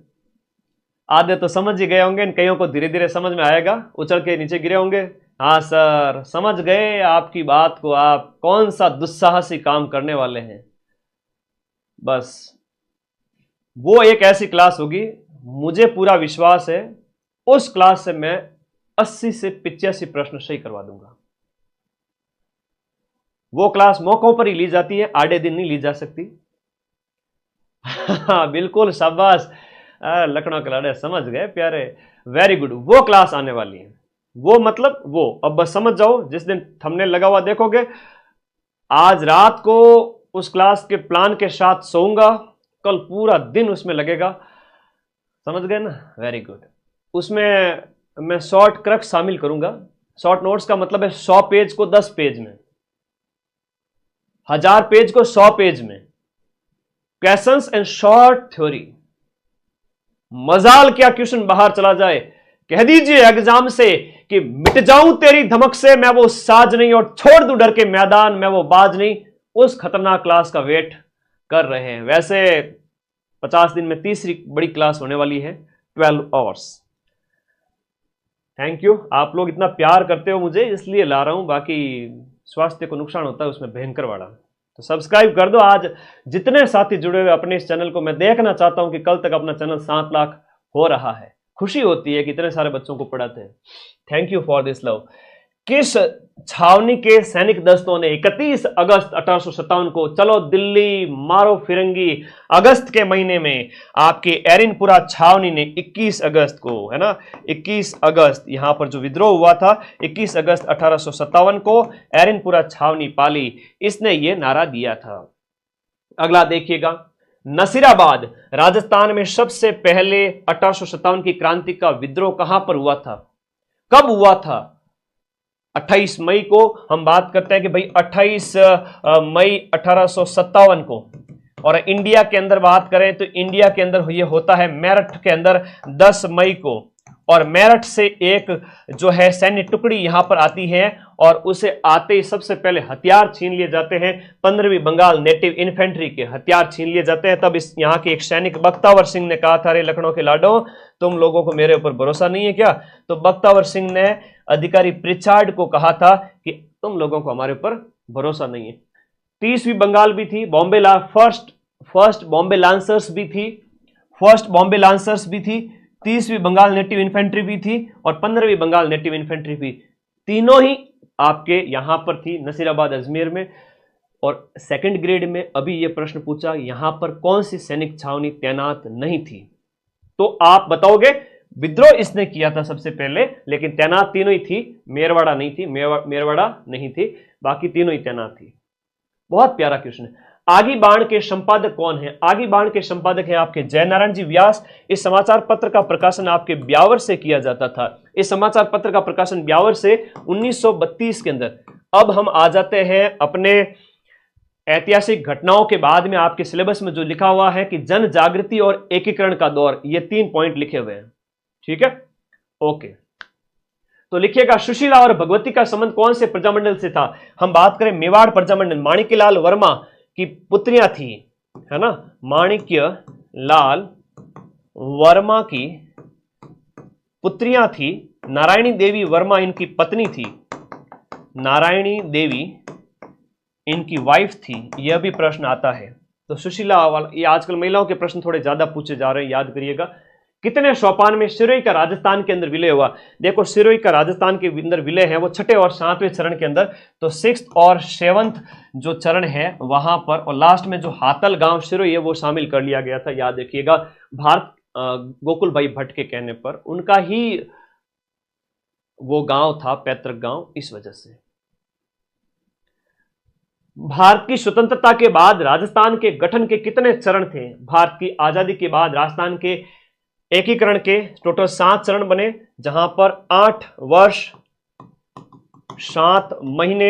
आधे तो समझ ही गए होंगे, इन कईयों को धीरे धीरे समझ में आएगा, उछल के नीचे गिरे होंगे। हाँ सर समझ गए आपकी बात को, आप कौन सा दुस्साहसी काम करने वाले हैं। बस वो एक ऐसी क्लास होगी, मुझे पूरा विश्वास है उस क्लास से मैं 80 से 85 प्रश्न सही करवा दूंगा। वो क्लास मौकों पर ही ली जाती है, आड़े दिन नहीं ली जा सकती। बिल्कुल शाबाश, लखनऊ के लाड़े समझ गए प्यारे, वेरी गुड। वो क्लास आने वाली है, वो मतलब वो, अब बस समझ जाओ। जिस दिन थंबनेल लगा हुआ देखोगे, आज रात को उस क्लास के प्लान के साथ सोऊंगा, कल पूरा दिन उसमें लगेगा, समझ गए ना? Very good. उसमें मैं शॉर्ट क्रक्स शामिल करूंगा। शॉर्ट नोट्स का मतलब है 100 पेज को 10 पेज में, 1000 पेज को 100 पेज में, क्वेश्चंस एंड शॉर्ट थ्योरी। मजाल क्या क्वेश्चन बाहर चला जाए, कह दीजिए एग्जाम से कि मिट जाऊं तेरी धमक से, मैं वो साज नहीं, और छोड़ दूं डर के मैदान, मैं वो बाज नहीं। उस खतरनाक क्लास का वेट कर रहे हैं। वैसे 50 दिन में तीसरी बड़ी क्लास होने वाली है, 12 आवर्स। थैंक यू, आप लोग इतना प्यार करते हो मुझे, इसलिए ला रहा हूं, बाकी स्वास्थ्य को नुकसान होता है उसमें भयंकर वाला। तो सब्सक्राइब कर दो। आज जितने साथी जुड़े हुए अपने इस चैनल को, मैं देखना चाहता हूं कि कल तक अपना चैनल 7 लाख हो रहा है। खुशी होती है कि इतने सारे बच्चों को पढ़ाते हैं। Thank you for this love. किस छावनी के सैनिक दस्तों ने 31 अगस्त 1857 को, चलो दिल्ली मारो फिरंगी, अगस्त के महीने में आपके एरिनपुरा छावनी ने 21 अगस्त को, है ना, 21 अगस्त यहां पर जो विद्रोह हुआ था, 21 अगस्त 1857 को एरिनपुरा छावनी पाली, इसने यह नारा दिया था। अगला देखिएगा, नसीराबाद राजस्थान में सबसे पहले 1857 की क्रांति का विद्रोह कहां पर हुआ था, कब हुआ था? 28 मई को हम बात करते हैं कि भाई 28 मई 1857 को। और इंडिया के अंदर बात करें तो इंडिया के अंदर ये होता है मेरठ के अंदर 10 मई को। और मेरठ से एक जो है सैन्य टुकड़ी यहां पर आती है, और उसे आते ही सबसे पहले हथियार छीन लिए जाते हैं। 15वीं बंगाल नेटिव इन्फेंट्री के हथियार छीन लिए जाते हैं। तब इस यहाँ के एक सैनिक बख्तावर सिंह ने कहा था, अरे लखनऊ के लाडो, तुम लोगों को मेरे ऊपर भरोसा नहीं है क्या? तो बख्तावर सिंह ने अधिकारी प्रिचार्ड को कहा था कि तुम लोगों को हमारे ऊपर भरोसा नहीं है। 30वीं बंगाल भी थी, बॉम्बे फर्स्ट बॉम्बे लांसर्स भी थी, फर्स्ट बॉम्बे लांसर्स भी थी, 30वीं बंगाल नेटिव इन्फेंट्री भी थी, और 15वीं बंगाल नेटिव इन्फेंट्री भी। तीनों ही आपके यहां पर थी, नसीराबाद अजमेर में। और सेकंड ग्रेड में अभी यह प्रश्न पूछा, यहां पर कौन सी सैनिक छावनी तैनात नहीं थी? तो आप बताओगे विद्रोह इसने किया था सबसे पहले, लेकिन तैनात तीनों ही थी, मेरवाड़ा नहीं थी, मेरवाड़ा नहीं थी, बाकी तीनों ही तैनात थी। बहुत प्यारा क्वेश्चन है। आगी बाण के संपादक कौन है? आगी बाण के संपादक हैं आपके जयनारायण जी व्यास। इस समाचार पत्र का प्रकाशन आपके ब्यावर से किया जाता था। इस समाचार पत्र का प्रकाशन ब्यावर से 1932 के अंदर। अब हम आ जाते हैं अपने ऐतिहासिक घटनाओं के बाद में आपके सिलेबस में जो लिखा हुआ है कि जन जागृति और एकीकरण का दौर, ये 3 पॉइंट लिखे हुए हैं, ठीक है? ओके, तो लिखिएगा, सुशीला और भगवती का संबंध कौन से प्रजामंडल से था? हम बात करें मेवाड़ प्रजामंडल, माणिक्यलाल वर्मा की पुत्रियां थी, है ना, माणिक्यलाल वर्मा की पुत्रियां थी। नारायणी देवी वर्मा इनकी पत्नी थी, नारायणी देवी इनकी वाइफ थी। यह भी प्रश्न आता है। तो सुशीला वाला, ये आजकल महिलाओं के प्रश्न थोड़े ज्यादा पूछे जा रहे हैं, याद करिएगा। कितने सोपान में सिरोही का राजस्थान के अंदर विलय हुआ? देखो, सिरोही का राजस्थान के अंदर विलय है वो 6ठे और 7वें चरण के अंदर। तो 6th और 7th जो चरण है वहां पर, और लास्ट में जो हातल गांव सिरोही है वो शामिल कर लिया गया था। याद रखिएगा, भारत गोकुल भाई भट्ट के कहने पर उनका ही वो गांव था, पैतृक गांव, इस वजह से। भारत की स्वतंत्रता के बाद राजस्थान के गठन के कितने चरण थे? भारत की आजादी के बाद राजस्थान के एकीकरण के टोटल 7 चरण बने, जहां पर 8 वर्ष 7 महीने,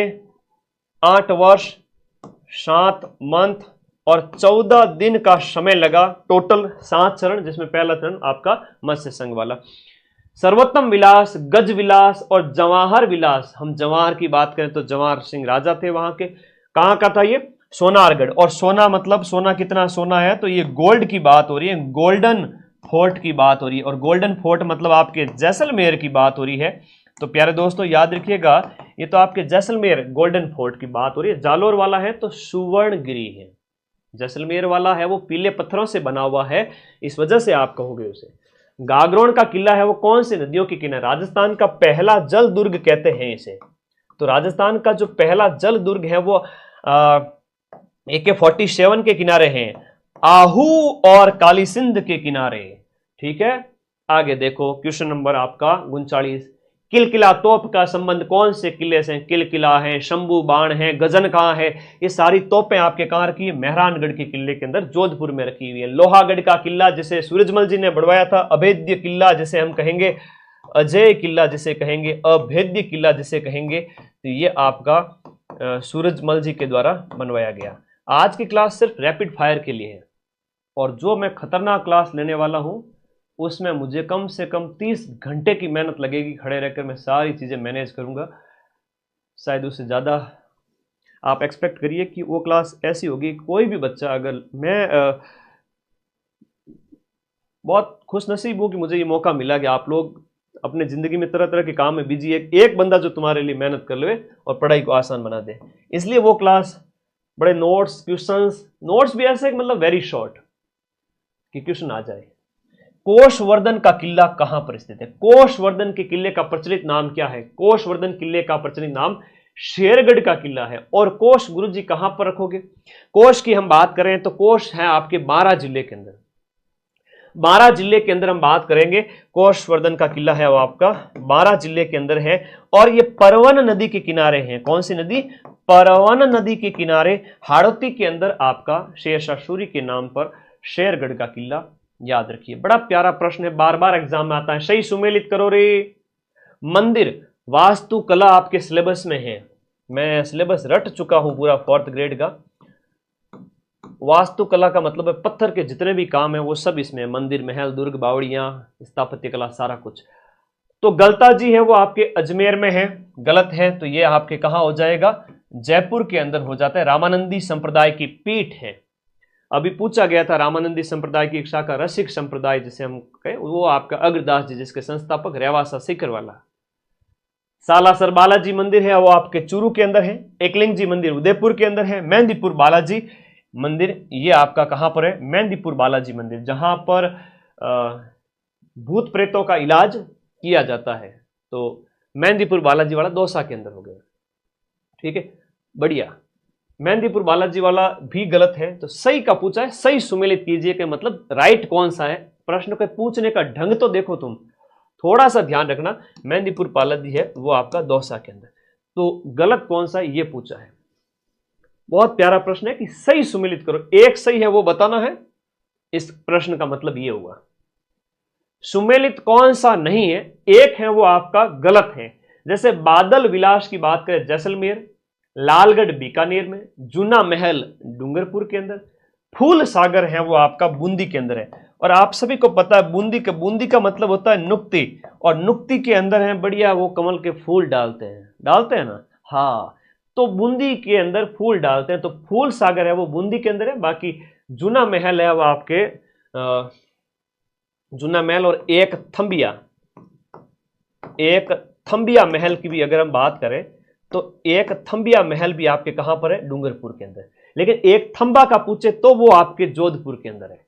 8 वर्ष 7 मंथ और 14 दिन का समय लगा। टोटल 7 चरण, जिसमें पहला चरण आपका मत्स्य संघ वाला। सर्वोत्तम विलास, गज विलास और जवाहर विलास, हम जवाहर की बात करें तो जवाहर सिंह राजा थे वहां के। कहां का था ये? सोनारगढ़। और सोना मतलब सोना, कितना सोना है? तो ये गोल्ड की बात हो रही है, गोल्डन फोर्ट की बात हो रही है। और गोल्डन फोर्ट मतलब आपके जैसलमेर की बात हो रही है। तो प्यारे दोस्तों याद रखिएगा, ये तो आपके जैसलमेर गोल्डन फोर्ट की बात हो रही है। जालोर वाला है तो सुवर्णगिरी है, जैसलमेर वाला है वो पीले पत्थरों से बना हुआ है, इस वजह से आप कहोगे उसे। गागरोन का किला है वो कौन सी नदियों के किनारे? राजस्थान का पहला जल दुर्ग कहते हैं इसे। तो राजस्थान का जो पहला जल दुर्ग है वो AK-47 के किनारे हैं, आहू और काली सिंध के किनारे, ठीक है। आगे देखो, क्वेश्चन नंबर आपका 39। किलकिला तोप का संबंध कौन से किले से? किलकिला है, शंभू बाण है, गजन कहां है? ये सारी तोपें आपके कहां रखी है? मेहरानगढ़ के किले के अंदर जोधपुर में रखी हुई है। लोहागढ़ का किला जिसे सूरजमल जी ने बढ़वाया था, अभेद्य किला जिसे हम कहेंगे, अजय किला जिसे कहेंगे, अभेद्य किला जिसे कहेंगे, तो ये आपका सूरजमल जी के द्वारा बनवाया गया। आज की क्लास सिर्फ रैपिड फायर के लिए है, और जो मैं खतरनाक क्लास लेने वाला हूं उसमें मुझे कम से कम 30 घंटे की मेहनत लगेगी। खड़े रहकर मैं सारी चीजें मैनेज करूंगा, शायद उससे ज्यादा आप एक्सपेक्ट करिए कि वो क्लास ऐसी होगी। कोई भी बच्चा, अगर मैं बहुत खुशनसीब हूं कि मुझे ये मौका मिला कि आप लोग अपने जिंदगी में तरह तरह के काम में बिजी है, एक बंदा जो तुम्हारे लिए मेहनत कर ले और पढ़ाई को आसान बना दे। इसलिए वो क्लास बड़े नोट्स, क्वेश्चंस, नोट्स भी ऐसे मतलब वेरी शॉर्ट कि क्वेश्चन आ जाए। कोषवर्धन का किला कहां पर स्थित है? कोषवर्धन के किले का प्रचलित नाम क्या है? कोषवर्धन किले का प्रचलित नाम शेरगढ़ का किला है। और कोष गुरुजी कहां पर रखोगे? कोष की हम बात करें तो कोष है आपके बारां जिले के अंदर। बारां जिले के अंदर हम बात करेंगे, कोषवर्धन का किला है वो आपका बारां जिले के अंदर है। और ये परवन नदी के किनारे हैं। कौन सी नदी? परवन नदी के किनारे हाड़ौती के अंदर आपका शेरशाह सूरी के नाम पर शेरगढ़ का किला। याद रखिए, बड़ा प्यारा प्रश्न है, बार बार एग्जाम में आता है। सही सुमेलित करो रे। मंदिर वास्तुकला आपके सिलेबस में है, मैं सिलेबस रट चुका हूं पूरा 4th ग्रेड का। वास्तुकला का मतलब है पत्थर के जितने भी काम है वो सब इसमें है। मंदिर, महल, दुर्ग, बावड़ियां, स्थापत्य कला, सारा कुछ। तो गलता जी है वो आपके अजमेर में है, गलत है, तो ये आपके कहां हो जाएगा? जयपुर के अंदर हो जाता है। रामानंदी संप्रदाय की पीठ है। अभी पूछा गया था, रामानंदी संप्रदाय की एक शाखा रसिक संप्रदाय जिसे हम कहें, वो आपका अग्रदास जी जिसके संस्थापक रेवासा सीकर वाला। सालासर बालाजी मंदिर है वो आपके चूरू के अंदर है। एकलिंग जी मंदिर उदयपुर के अंदर है। मेहंदीपुर बालाजी मंदिर ये आपका कहां पर है? मेहंदीपुर बालाजी मंदिर, जहां पर भूत प्रेतों का इलाज किया जाता है। तो मेहंदीपुर बालाजी वाला दौसा के अंदर हो गया। ठीक है, बढ़िया। मेहंदीपुर बालाजी वाला भी गलत है, तो सही का पूछा है, सही सुमेलित कीजिए कि मतलब राइट कौन सा है। प्रश्न के पूछने का ढंग तो देखो तुम, थोड़ा सा ध्यान रखना। मेहंदीपुर बालाजी है वो आपका दौसा के अंदर, तो गलत कौन सा है ये पूछा है। बहुत प्यारा प्रश्न है कि सही सुमेलित करो। एक सही है वो बताना है, इस प्रश्न का मतलब ये हुआ। सुमेलित कौन सा नहीं है? एक है वो आपका गलत है। जैसे बादल विलास की बात करें जैसलमेर, लालगढ़ बीकानेर में, जूना महल डूंगरपुर के अंदर, फूल सागर है वो आपका बूंदी के अंदर है। और आप सभी को पता है बूंदी का मतलब होता है नुक्ति, और नुक्ति के अंदर है बढ़िया वो कमल के फूल डालते हैं ना। हाँ, तो बूंदी के अंदर फूल डालते हैं, तो फूल सागर है वो बूंदी के अंदर है। बाकी जूना महल है वो आपके जूना महल, और एक थंबिया महल की भी अगर हम बात करें तो एक थंबिया महल भी आपके कहां पर है? डूंगरपुर के अंदर। लेकिन एक थंबा का पूछे तो वो आपके जोधपुर के अंदर है।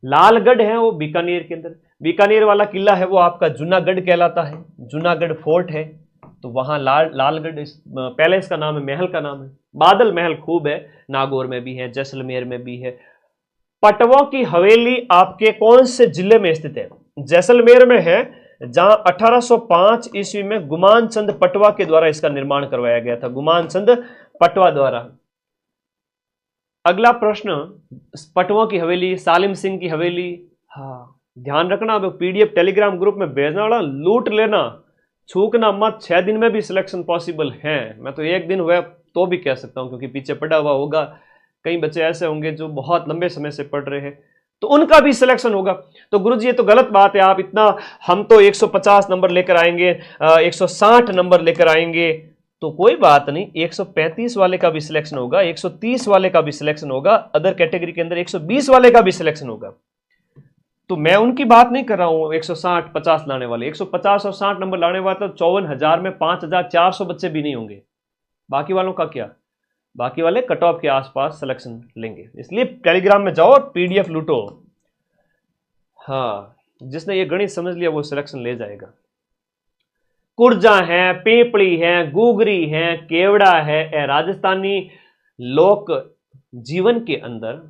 लालगढ़ है वो बीकानेर के अंदर। बीकानेर वाला किला है वो आपका जूनागढ़ कहलाता है, जूनागढ़ फोर्ट है, तो वहां लालगढ़ पैलेस का नाम है, महल का नाम है। बादल महल खूब है, नागौर में भी है, जैसलमेर में भी है। पटवों की हवेली आपके कौन से जिले में स्थित है? जैसलमेर में है, जहां 1805 ईस्वी में गुमान चंद पटवा के द्वारा इसका निर्माण करवाया गया था, गुमान चंद पटवा द्वारा। अगला प्रश्न, पटवा की हवेली, सालिम सिंह की हवेली। हाँ, ध्यान रखना, अब पीडीएफ टेलीग्राम ग्रुप में भेजना वाला लूट लेना, छूकना मत। 6 दिन में भी सिलेक्शन पॉसिबल है। मैं तो 1 दिन हुआ तो भी कह सकता हूं, क्योंकि पीछे पड़ा हुआ होगा। कई बच्चे ऐसे होंगे जो बहुत लंबे समय से पढ़ रहे हैं, तो उनका भी सिलेक्शन होगा। तो गुरुजी ये तो गलत बात है, आप इतना, हम तो 150 नंबर लेकर आएंगे, 160 नंबर लेकर आएंगे, तो कोई बात नहीं, 135 वाले का भी सिलेक्शन होगा, 130 वाले का भी सिलेक्शन होगा, अदर कैटेगरी के अंदर 120 वाले का भी सिलेक्शन होगा। तो मैं उनकी बात नहीं कर रहा हूं 160 50 लाने वाले, 150 और 60 नंबर लाने वाले तो 54,000 में 5,400 बच्चे भी नहीं होंगे। बाकी वालों का क्या? बाकी वाले कट ऑफ के आसपास सिलेक्शन लेंगे। इसलिए टेलीग्राम में जाओ और पीडीएफ लूटो। हाँ, जिसने ये गणित समझ लिया वो सिलेक्शन ले जाएगा। कुर्जा है, पेपड़ी है, गुगरी है, केवड़ा है, राजस्थानी लोक जीवन के अंदर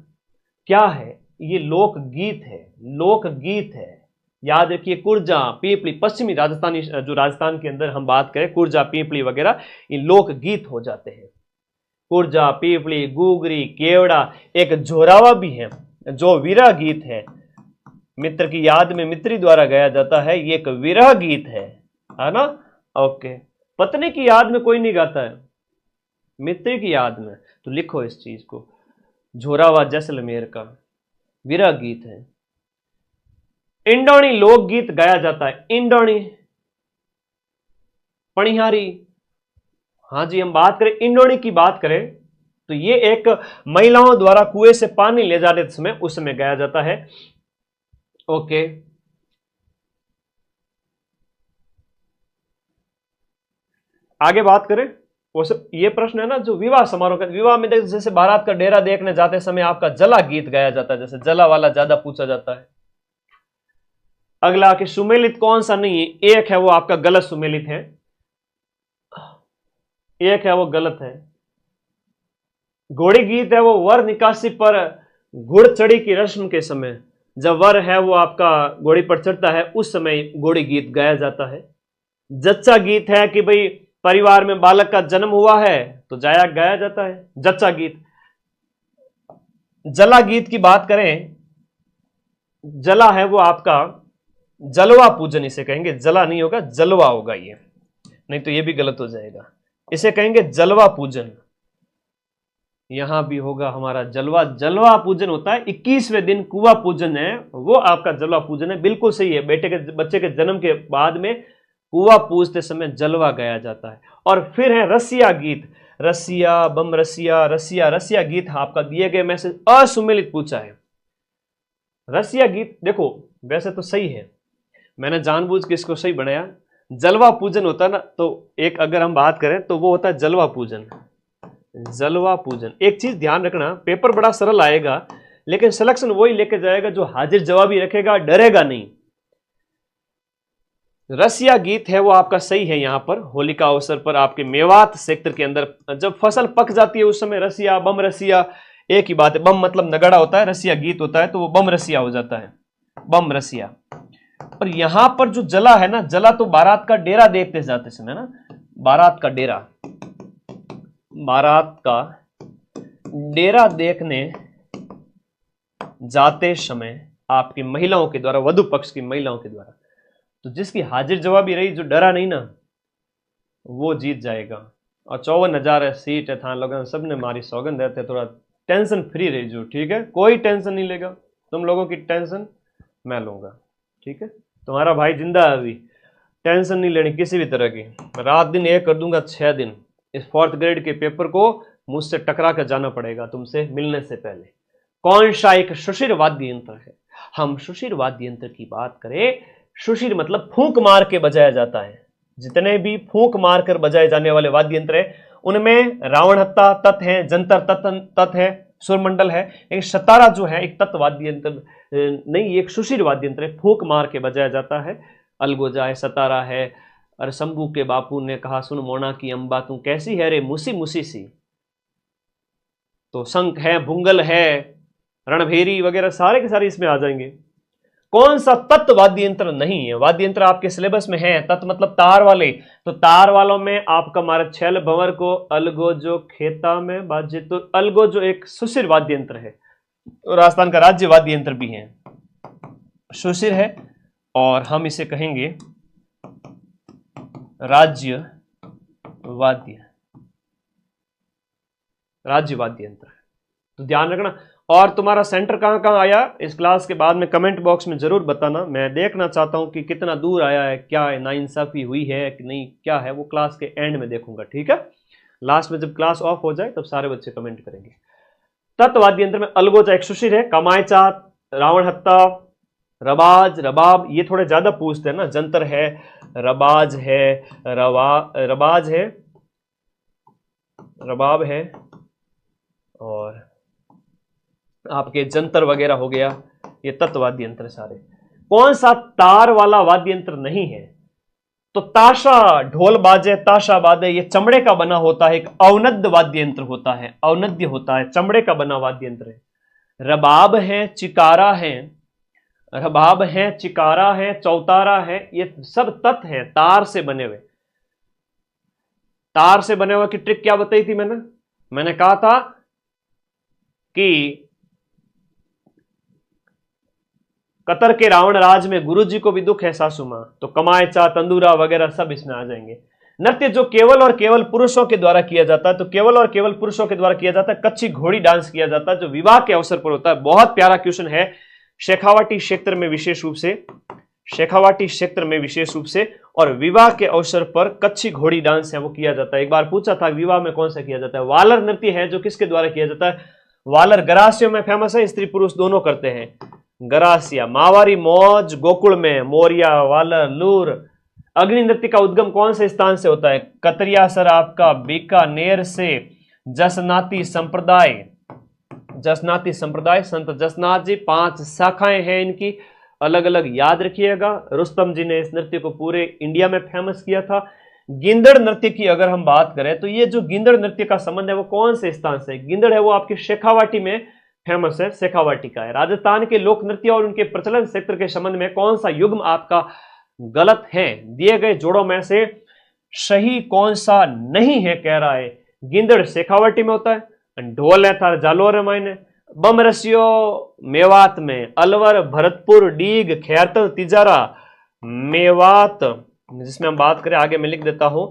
क्या है? ये लोकगीत है, लोकगीत है। याद रखिए कुर्जा, पीपली, पश्चिमी राजस्थानी, जो राजस्थान के अंदर हम बात करें कुर्जा, पीपली वगैरह, ये लोकगीत हो जाते हैं। कुर्जा, पीपली, गुगरी, केवड़ा, एक जोरावा भी है जो विरह गीत है, मित्र की याद में मित्री द्वारा गाया जाता है, ये एक विरह गीत है ना। ओके, पत्नी की याद में कोई नहीं गाता है, मित्र की याद में, तो लिखो इस चीज को, जोरावा जैसलमेर का विरह गीत है। इंडोणी लोकगीत गाया जाता है, इंडोणी, पणिहारी, हाँ जी, हम बात करें इंडोणी की बात करें तो ये एक महिलाओं द्वारा कुएं से पानी ले जाने समय उस समय गाया जाता है। ओके, आगे बात करें, ये प्रश्न है ना जो विवाह समारोह का, विवाह में जैसे बारात का डेरा देखने जाते समय आपका जला गीत गाया जाता है, जैसे जला वाला ज्यादा पूछा जाता है। अगला कि सुमेलित कौन सा नहीं है, एक है वो आपका गलत सुमेलित है, एक है वो गलत है। घोड़ी गीत है वो वर निकासी पर घुड़ चढ़ी की रस्म के समय, जब वर है वो आपका घोड़ी पर चढ़ता है उस समय घोड़ी गीत गाया जाता है। जच्चा गीत है कि भाई परिवार में बालक का जन्म हुआ है तो जाया गाया जाता है, जच्चा गीत। जला गीत की बात करें, जला है वो आपका जलवा पूजन, इसे कहेंगे, जला नहीं होगा, जलवा होगा ये, नहीं तो ये भी गलत हो जाएगा, इसे कहेंगे जलवा पूजन। यहां भी होगा हमारा जलवा, जलवा पूजन होता है 21वें दिन, कुआ पूजन है वो आपका जलवा पूजन है, बिल्कुल सही है। बच्चे के जन्म के बाद में कुआ पूजते समय जलवा गाया जाता है। और फिर है रसिया गीत, रसिया बम रसिया, रसिया, रसिया गीत आपका दिए गए में से असुमेलित पूछा है। रसिया गीत देखो वैसे तो सही है, मैंने जानबूझ के इसको सही बनाया। जलवा पूजन होता है ना, तो एक अगर हम बात करें तो वो होता है जलवा पूजन, जलवा पूजन। एक चीज ध्यान रखना, पेपर बड़ा सरल आएगा लेकिन सिलेक्शन वही लेके जाएगा जो हाजिर जवाबी रखेगा, डरेगा नहीं। रसिया गीत है वो आपका सही है। यहां पर होली का अवसर पर आपके मेवात सेक्टर के अंदर जब फसल पक जाती है उस समय रसिया, बम रसिया, एक ही बात है, बम मतलब नगाड़ा होता है, रसिया गीत होता है, तो वो बम रसिया हो जाता है, बम रसिया। और यहां पर जो जला है ना, जला तो बारात का डेरा देखते जाते समय ना, बारात का डेरा, बारात का डेरा देखने जाते समय आपकी महिलाओं के द्वारा, वधु पक्ष की महिलाओं के द्वारा, तो जिसकी हाजिर जवाबी रही, जो डरा नहीं ना, वो जीत जाएगा। और 54,000 सीट है थान लोगों, सबने मारी सौगंध रहते हैं, थोड़ा टेंशन फ्री रही जो, ठीक है, कोई टेंशन नहीं लेगा, तुम लोगों की टेंशन मैं लूंगा, ठीक है। तुम्हारा भाई जिंदा है अभी, टेंशन नहीं लेनी किसी भी तरह की, रात दिन एक कर दूंगा 6 दिन। इस 4th ग्रेड के पेपर को मुझसे टकरा कर जाना पड़ेगा तुमसे मिलने से पहले। कौन सा एक सुशिर वाद्य यंत्र है? हम सुशिर वाद्य यंत्र की बात करें, सुशिर मतलब फूंक मार के बजाया जाता है। जितने भी फूंक मार कर बजाए जाने वाले वाद्य यंत्र है उनमें रावण हत्ता तत् है, जंतर तत् है, सुरमंडल है। एक सतारा जो है एक तत् वाद्य यंत्र नहीं, एक सुशिर वाद्य यंत्र है, फूंक मार के बजाया जाता है। अलगोजा है, सतारा है। और शंभू के बापू ने कहा सुन मोना की अंबा तू कैसी है रे मुसी मुसी सी, तो शंख है, भुंगल है, रणभेरी वगैरह सारे के सारे इसमें आ जाएंगे। कौन सा तत्व वाद्य यंत्र नहीं है? वाद्य यंत्र आपके सिलेबस में है, तत्व मतलब तार वाले, तो तार वालों में आपका मारा छल भंवर को अलगो जो खेता में बाजे, तो अलगो जो एक सुशिर वाद्य यंत्र है, राजस्थान का राज्य वाद्य यंत्र भी है, सुशिर है, और हम इसे कहेंगे राज्य वाद्य, राज्य वाद्य यंत्र है, तो ध्यान रखना। और तुम्हारा सेंटर कहां कहां आया इस क्लास के बाद में कमेंट बॉक्स में जरूर बताना, मैं देखना चाहता हूं कि कितना दूर आया है, क्या है, नाइंसाफी हुई है कि नहीं, क्या है, वो क्लास के एंड में देखूंगा, ठीक है। लास्ट में जब क्लास ऑफ हो जाए तब सारे बच्चे कमेंट करेंगे। तत्वाद्य यंत्र में अलगोजा एक सुशिर है, कमायचा, रावण हत्ता, रबाज, रबाब, ये थोड़े ज्यादा पूछते हैं ना, जंतर है, रबाज है, रबाज है, रबाब है, और आपके जंतर वगैरह हो गया, ये तत्वाद्य यंत्र सारे। कौन सा तार वाला वाद्य यंत्र नहीं है? तो ताशा, ढोल बाजे, ताशा बाजे, ये चमड़े का बना होता है, एक अवनद्य वाद्य यंत्र होता है, अवनद्य होता है, चमड़े का बना वाद्य यंत्र है। रबाब है, चिकारा है, रबाब है, चिकारा है, चौतारा है, ये सब तत् हैं तार से बने हुए। तार से बने हुए की ट्रिक क्या बताई थी मैंने कहा था कि कतर के रावण राज में गुरुजी को भी दुख है सासू मां, तो कमाए चा तंदूरा वगैरह सब इसमें आ जाएंगे। नृत्य जो केवल और केवल पुरुषों के द्वारा किया जाता है, तो केवल और केवल पुरुषों के द्वारा किया जाता है कच्ची घोड़ी डांस किया जाता है, जो विवाह के अवसर पर होता है। बहुत प्यारा क्वेश्चन है। शेखावाटी क्षेत्र में विशेष रूप से, शेखावाटी क्षेत्र में विशेष रूप से और विवाह के अवसर पर कच्ची घोड़ी डांस है वो किया जाता है। एक बार पूछा था विवाह में कौन सा किया जाता है। वालर नृत्य है जो किसके द्वारा किया जाता है, वालर गरासियों में फेमस है, स्त्री पुरुष दोनों करते हैं। गरासिया, मावारी मौज गोकुल में, मोरिया, वालर, लूर। अग्नि नृत्य का उद्गम कौन से स्थान से होता है, कतरिया सर आपका बीकानेर से। जसनाती संप्रदाय, जसनाती संप्रदाय संत जसनाथ जी, 5 शाखाएं हैं इनकी, अलग अलग याद रखिएगा। रुस्तम जी ने इस नृत्य को पूरे इंडिया में फेमस किया था। गिंदड़ नृत्य की अगर हम बात करें तो ये जो गिंदड़ नृत्य का संबंध है वो कौन से स्थान से, गिंदड़ है वो आपकी शेखावाटी में फेमस है, शेखावाटी का है। राजस्थान के लोक नृत्य और उनके प्रचलन क्षेत्र के संबंध में कौन सा युग्म आपका गलत है, दिए गए जोड़ों में से सही कौन सा नहीं है, कह रहा है गिंदड़ शेखावाटी में होता है, ढोल है था जालोर मायने, बम रसियो मेवात में, अलवर भरतपुर डीग खैरतल तिजारा मेवात, जिसमें हम बात करें आगे मैं लिख देता हूं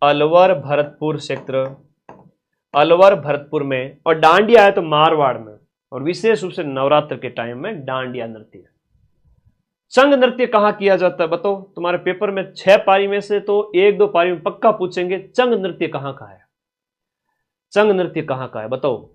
अलवर भरतपुर क्षेत्र, अलवर भरतपुर में। और डांडिया है तो मारवाड़ में, और विशेष रूप से नवरात्र के टाइम में डांडिया नृत्य। चंग नृत्य कहां किया जाता है बताओ, तुम्हारे पेपर में 6 पारी में से तो 1-2 पारी में पक्का पूछेंगे चंग नृत्य कहां का है, चंग नृत्य कहां का है बताओ।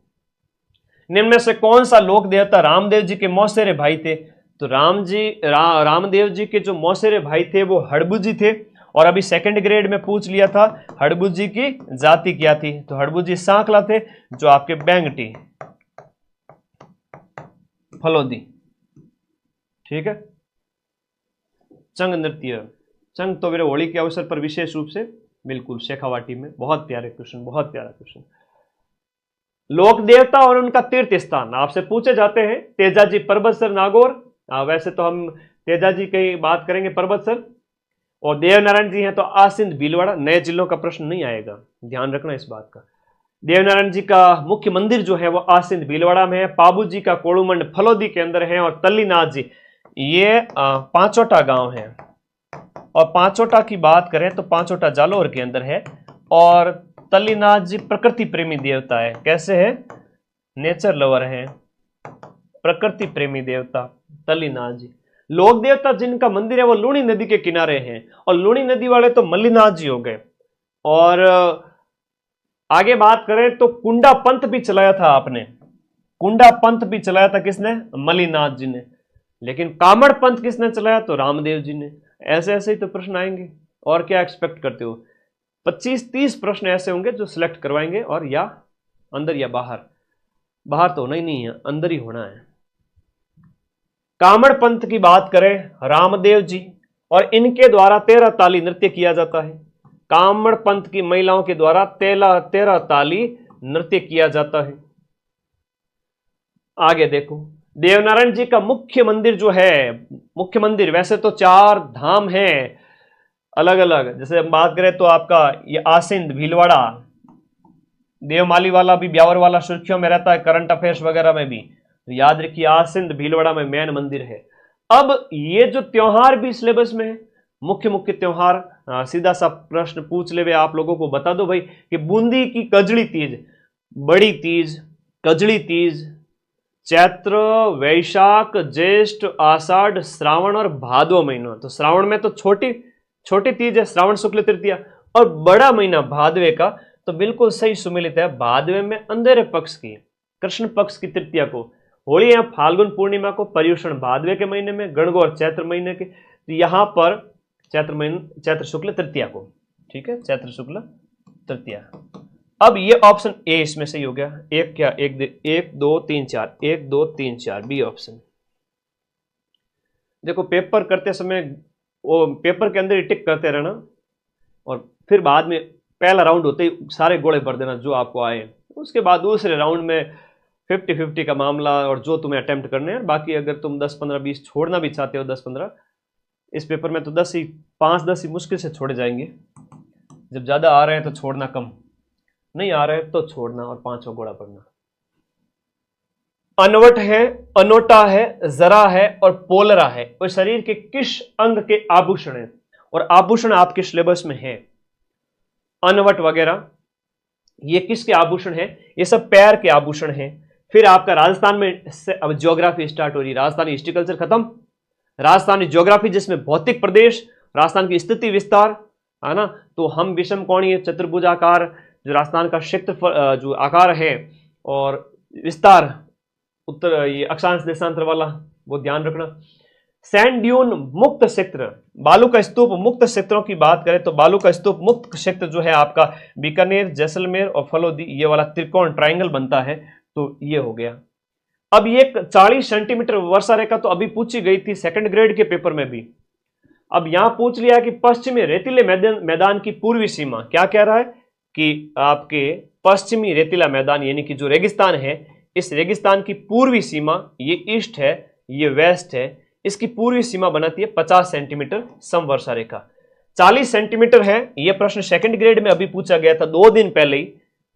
निम्न में से कौन सा लोक देवता रामदेव जी के मौसेरे भाई थे, तो रामदेव जी के जो मौसेरे भाई थे वो हड़बुजी थे। और अभी सेकंड ग्रेड में पूछ लिया था हड़बुजी की जाति क्या थी, तो हड़बुजी सांकला थे जो आपके बैंगटी फलोदी, ठीक है। चंग नृत्य, चंग तो मेरे होली के अवसर पर विशेष रूप से बिल्कुल शेखावाटी में। बहुत प्यारे क्वेश्चन, बहुत प्यारा क्वेश्चन। लोक देवता और उनका तीर्थ स्थान आपसे पूछे जाते हैं। तेजाजी पर्वतसर नागौर, वैसे तो हम तेजाजी की बात करेंगे पर्वतसर, और देवनारायण जी हैं तो आसिंद भीलवाड़ा। नए जिलों का प्रश्न नहीं आएगा, ध्यान रखना इस बात का। देवनारायण जी का मुख्य मंदिर जो है वो आसिंद भीलवाड़ा में है। पाबू जी का कोड़ूमंड फलोदी के अंदर है। और तल्लीनाथ जी ये पांचोटा गांव है, और पांचोटा की बात करें तो पांचोटा जालोर के अंदर है। और तल्लीनाथ जी प्रकृति प्रेमी देवता है, कैसे है, नेचर लवर है, प्रकृति प्रेमी देवता तल्लीनाथ जी। लोक देवता जिनका मंदिर है वो लूणी नदी के किनारे हैं, और लूणी नदी वाले तो मल्लीनाथ जी हो गए। और आगे बात करें तो कुंडा पंथ भी चलाया था आपने, कुंडा पंथ भी चलाया था किसने, मल्लीनाथ जी ने। लेकिन कामड़ पंथ किसने चलाया, तो रामदेव जी ने। ऐसे ऐसे ही तो प्रश्न आएंगे, और क्या एक्सपेक्ट करते हो। 25-30 प्रश्न ऐसे होंगे जो सिलेक्ट करवाएंगे, और या अंदर या बाहर, बाहर तो होना ही नहीं है, अंदर ही होना है। कामड़ पंथ की बात करें रामदेव जी, और इनके द्वारा 13 ताली नृत्य किया जाता है। कामड़ पंथ की महिलाओं के द्वारा 13 ताली नृत्य किया जाता है। आगे देखो, देवनारायण जी का मुख्य मंदिर जो है, मुख्य मंदिर वैसे तो 4 धाम हैं अलग अलग, जैसे बात करें तो आपका ये आसिंद भीलवाड़ा, देवमाली वाला भी ब्यावर वाला सुर्खियों में रहता है, करंट अफेयर्स वगैरह में भी, तो याद रखिए आसिंद भीलवाड़ा में मेन मंदिर है। अब ये जो त्योहार भी सिलेबस में है, मुख्य मुख्य त्योहार, सीधा सा प्रश्न पूछ ले आप लोगों को बता दो भाई कि बूंदी की कजड़ी तीज, बड़ी तीज, कजड़ी तीज, चैत्र, वैशाख, ज्येष्ठ, आषाढ़, श्रावण और भादो महीना। तो श्रावण में तो छोटी तीज है, श्रावण शुक्ल तृतीया, और बड़ा महीना भादवे का तो बिल्कुल सही सुमिलित है। भादवे में अंधेरे पक्ष की, कृष्ण पक्ष की तृतीया को, होली या फाल्गुन पूर्णिमा को, पर्युषण भादवे के महीने में, गणगौर चैत्र महीने के, तो यहां पर चैत्र शुक्ल तृतीया को, ठीक है, चैत्र शुक्ल तृतीया। अब ये ऑप्शन ए इसमें सही हो गया। 1 क्या, 1 2 3 4, 1 2 3 4 बी ऑप्शन। देखो पेपर करते समय वो पेपर के अंदर ही टिक करते रहना, और फिर बाद में पहला राउंड होते ही सारे गोले भर देना जो आपको आए। उसके बाद दूसरे राउंड में 50-50 का मामला, और जो तुम्हें अटेम्प्ट करने हैं। बाकी अगर तुम 10, 15, 20 छोड़ना भी चाहते हो, 10, 15 इस पेपर में, तो 10 ही 5, 10 ही मुश्किल से छोड़े जाएंगे। जब ज्यादा आ रहे हैं तो छोड़ना कम, नहीं आ रहे तो छोड़ना और 5 घोड़ा पढ़ना। अनवट है, अनोटा है, जरा है और पोलरा है, और शरीर के किस अंग के आभूषण है, और आभूषण आपके सिलेबस में है। अनवट वगैरह ये किसके आभूषण है? ये सब पैर के आभूषण हैं। फिर आपका राजस्थान में अब ज्योग्राफी स्टार्ट हो रही है। राजस्थानी हिस्ट्रिकल्चर खत्म, राजस्थानी ज्योग्राफी जिसमें भौतिक प्रदेश, राजस्थान की स्थिति विस्तार, है ना। तो हम विषम कोणीय चतुर्भुजाकार जो राजस्थान का क्षेत्र जो आकार है और विस्तार उत्तर ये अक्षांश देशांतर वाला, वो ध्यान रखना। सैंड ड्यून मुक्त क्षेत्र, बालू का स्तूप मुक्त क्षेत्रों की बात करें तो बालू का स्तूप मुक्त क्षेत्र जो है आपका बीकानेर, जैसलमेर और फलोदी, ये वाला त्रिकोण ट्राइंगल बनता है, तो ये हो गया। अब ये 40 सेंटीमीटर वर्षा रेखा तो अभी पूछी गई थी सेकंड ग्रेड के पेपर में भी। अब यहां पूछ लिया कि पश्चिमी रेतीले मैदान की पूर्वी सीमा, क्या कह रहा है कि आपके पश्चिमी रेतीला मैदान यानी कि जो रेगिस्तान है, इस रेगिस्तान की पूर्वी सीमा, ये ईस्ट है, ये वेस्ट है, इसकी पूर्वी सीमा बनाती है 50 सेंटीमीटर समवर्षा रेखा। 40 सेंटीमीटर है, यह प्रश्न सेकंड ग्रेड में अभी पूछा गया था 2 दिन पहले ही।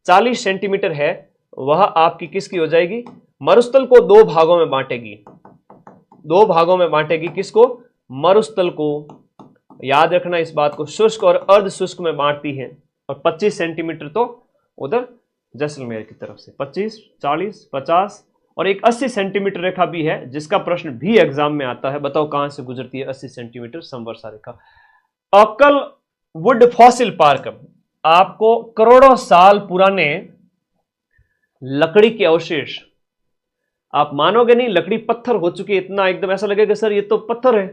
40 सेंटीमीटर है, वह आपकी किसकी हो जाएगी? मरुस्थल को 2 भागों में बांटेगी, 2 भागों में बांटेगी। किसको? मरुस्थल को। याद रखना इस बात को, शुष्क और अर्ध शुष्क में बांटती है। और 25 सेंटीमीटर तो उधर जैसलमेर की तरफ से, 25, 40, 50 और एक 80 सेंटीमीटर रेखा भी है, जिसका प्रश्न भी एग्जाम में आता है। बताओ कहां से गुजरती है 80 सेंटीमीटर समवर्षा रेखा? अक्कल वुड फॉसिल पार्क, आपको करोड़ों साल पुराने लकड़ी के अवशेष, आप मानोगे नहीं, लकड़ी पत्थर हो चुकी है, इतना एकदम ऐसा लगेगा सर ये तो पत्थर है,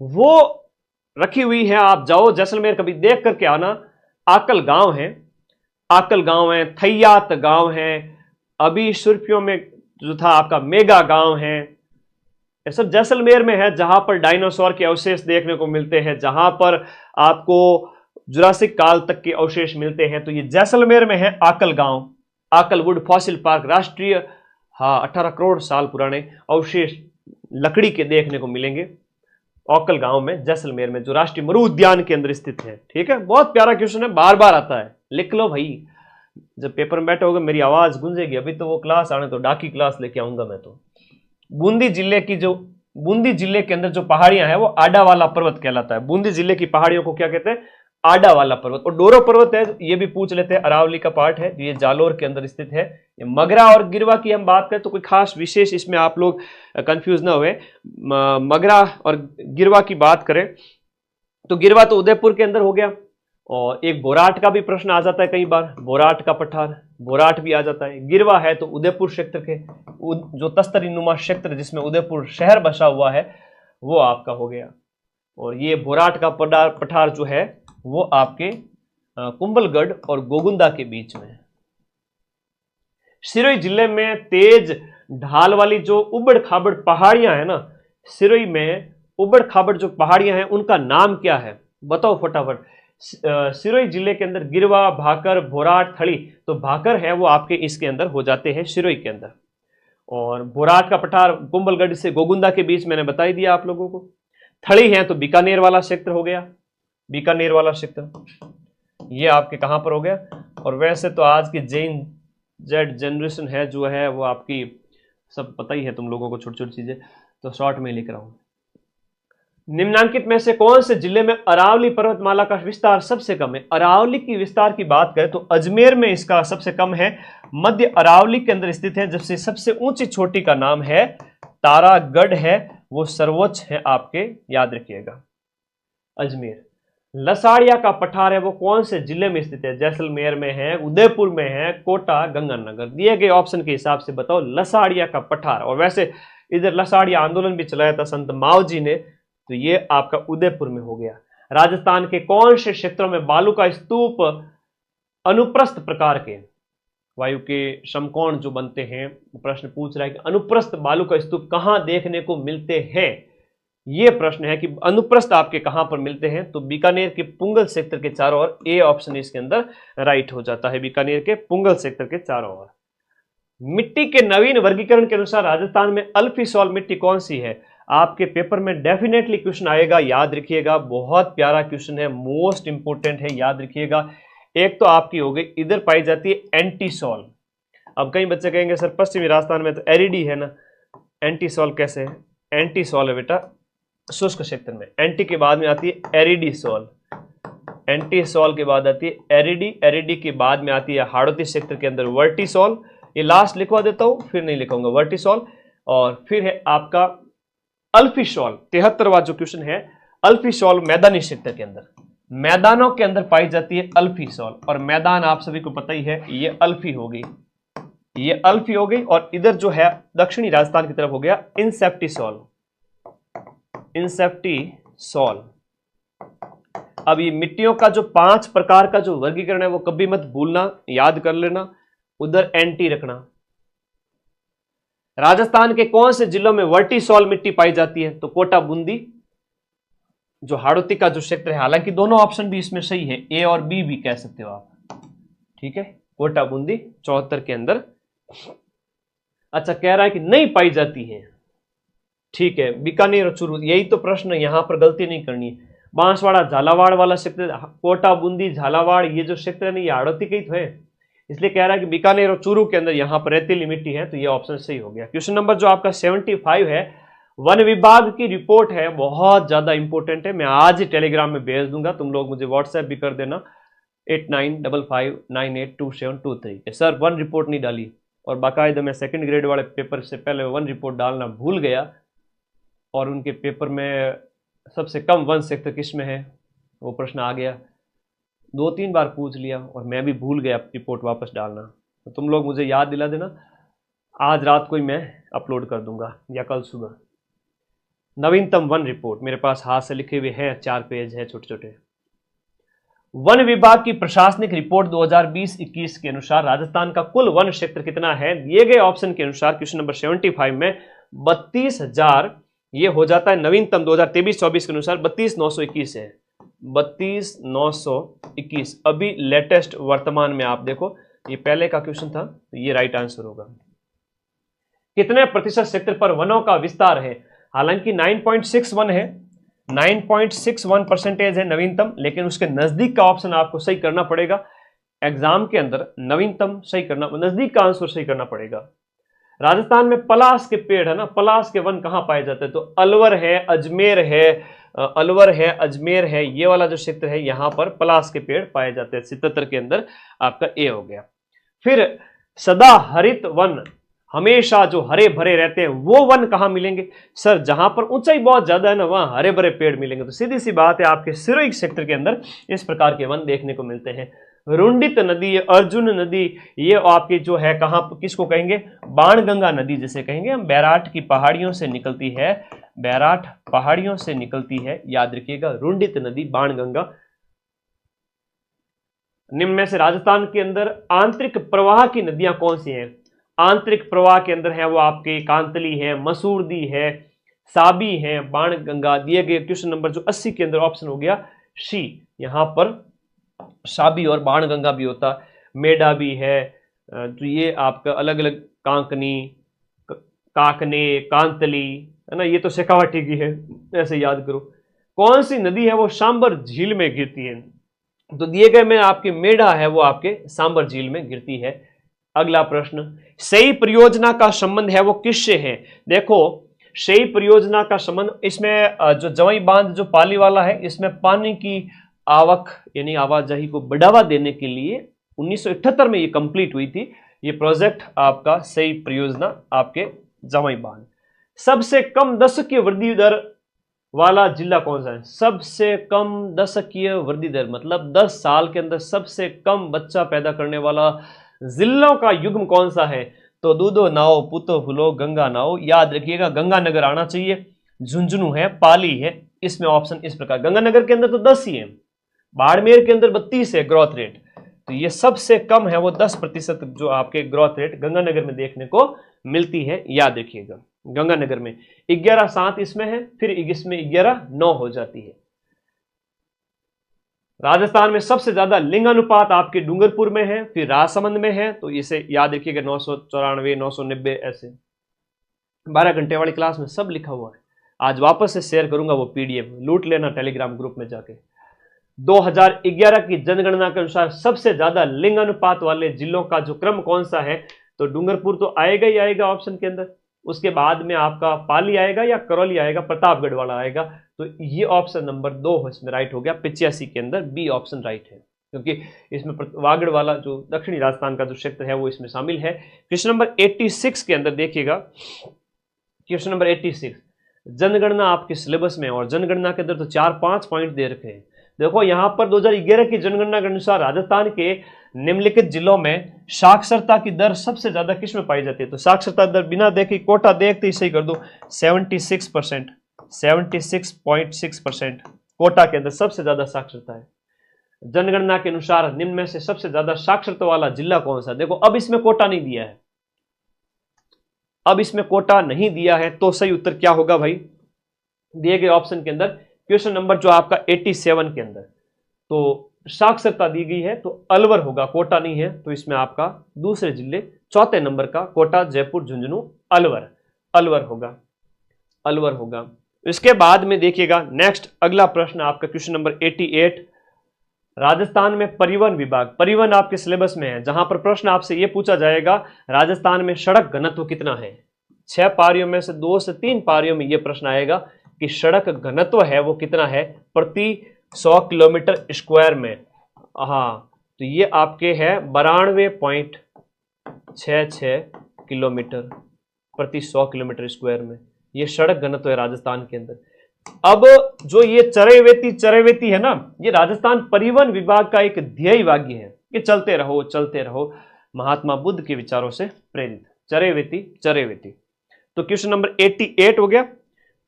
वो रखी हुई है। आप जाओ जैसलमेर, कभी देख करके आना। आकल गांव है, आकल गांव है, थैयात गांव है, अभी सुर्फियों में जो था आपका मेगा गांव है, ये सब जैसलमेर में है, जहां पर डायनासोर के अवशेष देखने को मिलते हैं, जहां पर आपको जुरासिक काल तक के अवशेष मिलते हैं। तो ये जैसलमेर में है आकल गांव, आकल वुड फॉसिल पार्क, राष्ट्रीय, 18 करोड़ साल पुराने अवशेष लकड़ी के देखने को मिलेंगे आकल गांव में, जैसलमेर में, जो राष्ट्रीय मरु उद्यान के अंदर स्थित है। ठीक है, बहुत प्यारा क्वेश्चन है, बार बार आता है, लिख लो भाई। जब पेपर में बैठे होगे मेरी आवाज गूंजेगी। अभी तो वो क्लास आने तो डाकी क्लास लेके आऊंगा मैं तो। बूंदी जिले के अंदर जो पहाड़ियां हैं वो आडा वाला पर्वत कहलाता है। बूंदी जिले की पहाड़ियों को क्या कहते हैं? आडा वाला पर्वत। और डोरो पर्वत है, ये भी पूछ लेते हैं, अरावली का पार्ट है, ये जालोर के अंदर स्थित है। ये मगरा और गिरवा की हम बात करें तो कोई खास विशेष इसमें आप लोग कंफ्यूज ना हुए। मगरा और गिरवा की बात करें तो गिरवा तो उदयपुर के अंदर हो गया। और एक बोराट का भी प्रश्न आ जाता है कई बार, बोराट का पठार, बोराट भी आ जाता है। गिरवा है तो उदयपुर क्षेत्र के, जो तस्तरी नुमा क्षेत्र जिसमें उदयपुर शहर बसा हुआ है, वो आपका हो गया। और ये बोराट का पठार जो है वो आपके कुंभलगढ़ और गोगुंदा के बीच में है। सिरोही जिले में तेज ढाल वाली जो उबड़ खाबड़ पहाड़ियां हैं ना, सिरोही में उबड़ खाबड़ जो पहाड़ियां हैं उनका नाम क्या है? बताओ फटाफट। सिरोही जिले के अंदर गिरवा, भाकर, बोराट, थड़ी, तो भाकर है वो आपके इसके अंदर हो जाते हैं, सिरोही के अंदर। और बोराट का पठार कुंभलगढ़ से गोगुंदा के बीच मैंने बता ही दिया आप लोगों को। थड़ी है तो बीकानेर वाला क्षेत्र हो गया, बीकानेर वाला क्षेत्र ये आपके कहां पर हो गया। और वैसे तो आज की जेड जनरेशन है जो है वो आपकी सब पता ही है तुम लोगों को, छोटी छोटी चीजें, तो शॉर्ट में लिख रहा हूं। निम्नांकित में से कौन से जिले में अरावली पर्वतमाला का विस्तार सबसे कम है? अरावली की विस्तार की बात करें तो अजमेर में इसका सबसे कम है, मध्य अरावली के अंदर स्थित है। जबसे सबसे ऊंची चोटी का नाम है तारागढ़ है, वो सर्वोच्च है आपके, याद रखिएगा, अजमेर। लसाड़िया का पठार है वो कौन से जिले में स्थित है? जैसलमेर में है, उदयपुर में है, कोटा, गंगानगर। दिए गए ऑप्शन के हिसाब से बताओ लसाड़िया का पठार। और वैसे इधर लसाड़िया आंदोलन भी चलाया था संत मावजी ने, तो ये आपका उदयपुर में हो गया। राजस्थान के कौन से क्षेत्रों में बालू का स्तूप अनुप्रस्थ प्रकार के, वायु के समकोण जो बनते हैं, प्रश्न पूछ रहा है कि अनुप्रस्थ बालू का स्तूप कहां देखने को मिलते हैं? ये प्रश्न है कि अनुप्रस्थ आपके कहां पर मिलते हैं, तो बीकानेर के पुंगल सेक्टर के चारों ओर, ए ऑप्शन इसके अंदर राइट हो जाता है, बीकानेर के पुंगल सेक्टर के चारों ओर। मिट्टी के नवीन वर्गीकरण के अनुसार राजस्थान में अल्फी सॉल्ट मिट्टी कौन सी है? आपके पेपर में डेफिनेटली क्वेश्चन आएगा, याद रखिएगा, बहुत प्यारा क्वेश्चन है, मोस्ट इंपोर्टेंट है, याद रखिएगा। एक तो आपकी हो गई, इधर पाई जाती है एंटीसॉल। अब कई बच्चे कहेंगे सर पश्चिमी राजस्थान में तो एरिडी है ना, एंटीसॉल कैसे है? एंटीसॉल है बेटा शुष्क क्षेत्र में, एंटी के बाद में आती है एरिडीसॉल, एंटीसॉल के बाद आती है एरिडी, एरिडी के बाद में आती है हाड़ौती क्षेत्र के अंदर वर्टिसॉल, ये लास्ट लिखवा देता हूं, फिर नहीं लिखूंगा, वर्टिसॉल। और फिर है आपका अल्फीसॉल, 73वां जो क्वेश्चन है, अल्फीसॉल मैदानी क्षेत्र के अंदर, मैदानों के अंदर पाई जाती है अल्फीसॉल, और मैदान आप सभी को पता ही है, ये अल्फी हो गई, ये अल्फी हो गई। और इधर जो है दक्षिणी राजस्थान की तरफ हो गया इंसेप्टिसॉल, इंसेप्टिसॉल। अब ये मिट्टियों का जो 5 प्रकार का जो वर्गीकरण है वो कभी मत भूलना, याद कर लेना, उधर एंटी रखना। राजस्थान के कौन से जिलों में वर्टिसॉल मिट्टी पाई जाती है? तो कोटा बूंदी, जो हाड़ौती का जो क्षेत्र है, हालांकि दोनों ऑप्शन भी इसमें सही है, ए और बी भी कह सकते हो आप, ठीक है, कोटा बूंदी 74 के अंदर। अच्छा, कह रहा है कि नहीं पाई जाती है, ठीक है, बीकानेर और चूरू, यही तो प्रश्न है, यहां पर गलती नहीं करनी है। बांसवाड़ा झालावाड़ वाला क्षेत्र, कोटा बूंदी झालावाड़ ये जो क्षेत्र है ना, ये हाड़ौती का ही तो है, इसलिए कह रहा है कि बीकानेर और चूरू के अंदर यहां पर रेतीली मिट्टी है, तो ये ऑप्शन सही हो गया। क्वेश्चन नंबर जो आपका 75 है, वन विभाग की रिपोर्ट है, बहुत ज्यादा इंपॉर्टेंट है, मैं आज ही टेलीग्राम में भेज दूंगा, तुम लोग मुझे व्हाट्सएप भी कर देना 8955982723। सर वन रिपोर्ट नहीं डाली, और बाकायदा मैं सेकंड ग्रेड वाले पेपर से पहले वन रिपोर्ट डालना भूल गया, और उनके पेपर में सबसे कम वन क्षेत्र किस में है वो प्रश्न आ गया, 2-3 बार पूछ लिया और मैं भी भूल गया रिपोर्ट वापस डालना, तो तुम लोग मुझे याद दिला देना, आज रात को ही मैं अपलोड कर दूंगा या कल सुबह। नवीनतम वन रिपोर्ट मेरे पास हाथ से लिखे हुए हैं, 4 पेज है छोटे छोटे। वन विभाग की प्रशासनिक रिपोर्ट 2020-21 के अनुसार राजस्थान का कुल वन क्षेत्र कितना है? दिए गए ऑप्शन के अनुसार क्वेश्चन नंबर 75 में 32,000 ये हो जाता है, नवीनतम 2023-24 के अनुसार 32,921 है, 32,921। अभी लेटेस्ट वर्तमान में आप देखो, ये पहले का क्वेश्चन था, तो ये राइट आंसर होगा। कितने प्रतिशत क्षेत्र पर वनों का विस्तार है? हालांकि 9.61 है, 9.61% है नवीनतम, लेकिन उसके नजदीक का ऑप्शन आपको सही करना पड़ेगा एग्जाम के अंदर, नवीनतम सही करना, नजदीक का आंसर सही करना पड़ेगा। राजस्थान में पलास के पेड़ है ना, पलास के वन कहां पाए जाते हैं? तो अलवर है, अजमेर है, अलवर है, अजमेर है, ये वाला जो क्षेत्र है यहां पर पलास के पेड़ पाए जाते हैं। 77 के अंदर आपका ए हो गया। फिर सदा हरित वन, हमेशा जो हरे भरे रहते हैं वो वन कहां मिलेंगे? सर जहां पर ऊंचाई बहुत ज्यादा है ना, वहां हरे भरे पेड़ मिलेंगे। तो सीधी सी बात है, आपके सिरोही क्षेत्र के अंदर इस प्रकार के वन देखने को मिलते हैं। रुंडित नदी, अर्जुन नदी, ये आपकी जो है कहां, किसको कहेंगे? बाणगंगा नदी जिसे कहेंगे हम, बैराट की पहाड़ियों से निकलती है, बैराट पहाड़ियों से निकलती है, याद रखिएगा, रुंडित नदी, बाणगंगा। निम्न में से राजस्थान के अंदर आंतरिक प्रवाह की नदियां कौन सी हैं? आंतरिक प्रवाह के अंदर है वो आपके कांतली है, मसूरदी है, साबी है, बाणगंगा। दिए गए क्वेश्चन नंबर जो 80 के अंदर ऑप्शन हो गया सी, यहां पर साबी और बाणगंगा भी होता, मेडा भी है, तो ये आपका अलग अलग, कांकनी, काकने, कांतली है ना, ये तो शेखावाटी की है, ऐसे याद करो। कौन सी नदी है वो सांबर झील में गिरती है? तो दिए गए में आपकी मेढा है वो आपके सांबर झील में गिरती है। अगला प्रश्न, सही परियोजना का संबंध है वो किससे है? देखो सही परियोजना का संबंध, इसमें जो जवाई बांध जो पाली वाला है, इसमें पानी की आवक यानी आवाजाही को बढ़ावा देने के लिए 1978 में ये कंप्लीट हुई थी ये प्रोजेक्ट आपका, सही परियोजना आपके जवाई बांध। सबसे कम दशकीय वृद्धि दर वाला जिला कौन सा है? सबसे कम दशकीय वृद्धि दर मतलब 10 साल के अंदर सबसे कम बच्चा पैदा करने वाला जिलों का युग्म कौन सा है? तो दूधो नाओ, पुतो फुलो, गंगा नाओ, याद रखिएगा गंगानगर आना चाहिए, झुंझुनू है, पाली है, इसमें ऑप्शन इस प्रकार। गंगानगर के अंदर तो 10 ही है, बाड़मेर के अंदर 32 है ग्रोथ रेट, तो ये सबसे कम है वो 10% जो आपके ग्रोथ रेट गंगानगर में देखने को मिलती है, याद रखिएगा। गंगानगर में 11.7 इसमें है, फिर इसमें 11.9 हो जाती है। राजस्थान में सबसे ज्यादा लिंगानुपात आपके डूंगरपुर में है, फिर राजसमंद में है, तो इसे याद रखिएगा 994, 990 ऐसे। 12 घंटे वाली क्लास में सब लिखा हुआ है। आज वापस से शेयर करूंगा वो पीडीएफ, लूट लेना टेलीग्राम ग्रुप में जाके। 2011 की जनगणना के अनुसार सबसे ज्यादा लिंगानुपात वाले जिलों का जो क्रम कौन सा है, तो डूंगरपुर तो आएगा ही आएगा ऑप्शन के अंदर, उसके बाद में आपका पाली आएगा या करौली आएगा, प्रतापगढ़ वाला आएगा, तो ये ऑप्शन नंबर 2 इसमें राइट हो गया। 85 के अंदर बी ऑप्शन राइट है, क्योंकि इसमें वागड़ वाला जो दक्षिणी राजस्थान का जो क्षेत्र है वो इसमें शामिल है। क्वेश्चन नंबर 86 के अंदर देखिएगा, क्वेश्चन नंबर 86 जनगणना आपके सिलेबस में, और जनगणना के अंदर तो 4-5 पॉइंट दे रखे हैं। देखो यहां पर 2011 की जनगणना के अनुसार राजस्थान के निम्नलिखित जिलों में साक्षरता की दर सबसे ज्यादा किस में पाई जाती है, तो साक्षरता दर बिना देखे कोटा देखते ही सही कर दो, 76%, 76.6% कोटा के अंदर सबसे ज्यादा साक्षरता है। जनगणना के अनुसार निम्न में से सबसे ज्यादा साक्षरता वाला जिला कौन सा, देखो अब इसमें कोटा नहीं दिया है, अब इसमें कोटा नहीं दिया है, तो सही उत्तर क्या होगा भाई, दिए गए ऑप्शन के अंदर क्वेश्चन नंबर जो आपका 87 के अंदर तो साक्षरता दी गई है, तो अलवर होगा, कोटा नहीं है, तो इसमें आपका दूसरे जिले 4थे नंबर का कोटा, जयपुर, झुंझुनू, अलवर, अलवर होगा, अलवर होगा। इसके बाद में देखिएगा नेक्स्ट अगला प्रश्न आपका क्वेश्चन नंबर 88, राजस्थान में परिवहन विभाग, परिवहन आपके सिलेबस में है, जहां पर प्रश्न आपसे यह पूछा जाएगा राजस्थान में सड़क घनत्व कितना है। 6 पारियों में से 2 से 3 पारियों में यह प्रश्न आएगा कि सड़क घनत्व है वो कितना है प्रति 100 किलोमीटर स्क्वायर में। हाँ, तो ये आपके है 92.66 किलोमीटर प्रति 100 किलोमीटर स्क्वायर में, ये सड़क घनत्व है राजस्थान के अंदर। अब जो ये चरैवेती है ना, ये राजस्थान परिवहन विभाग का एक ध्येय वाक्य है कि चलते रहो, महात्मा बुद्ध के विचारों से प्रेरित, चरैवेती। तो क्वेश्चन नंबर 88 हो गया।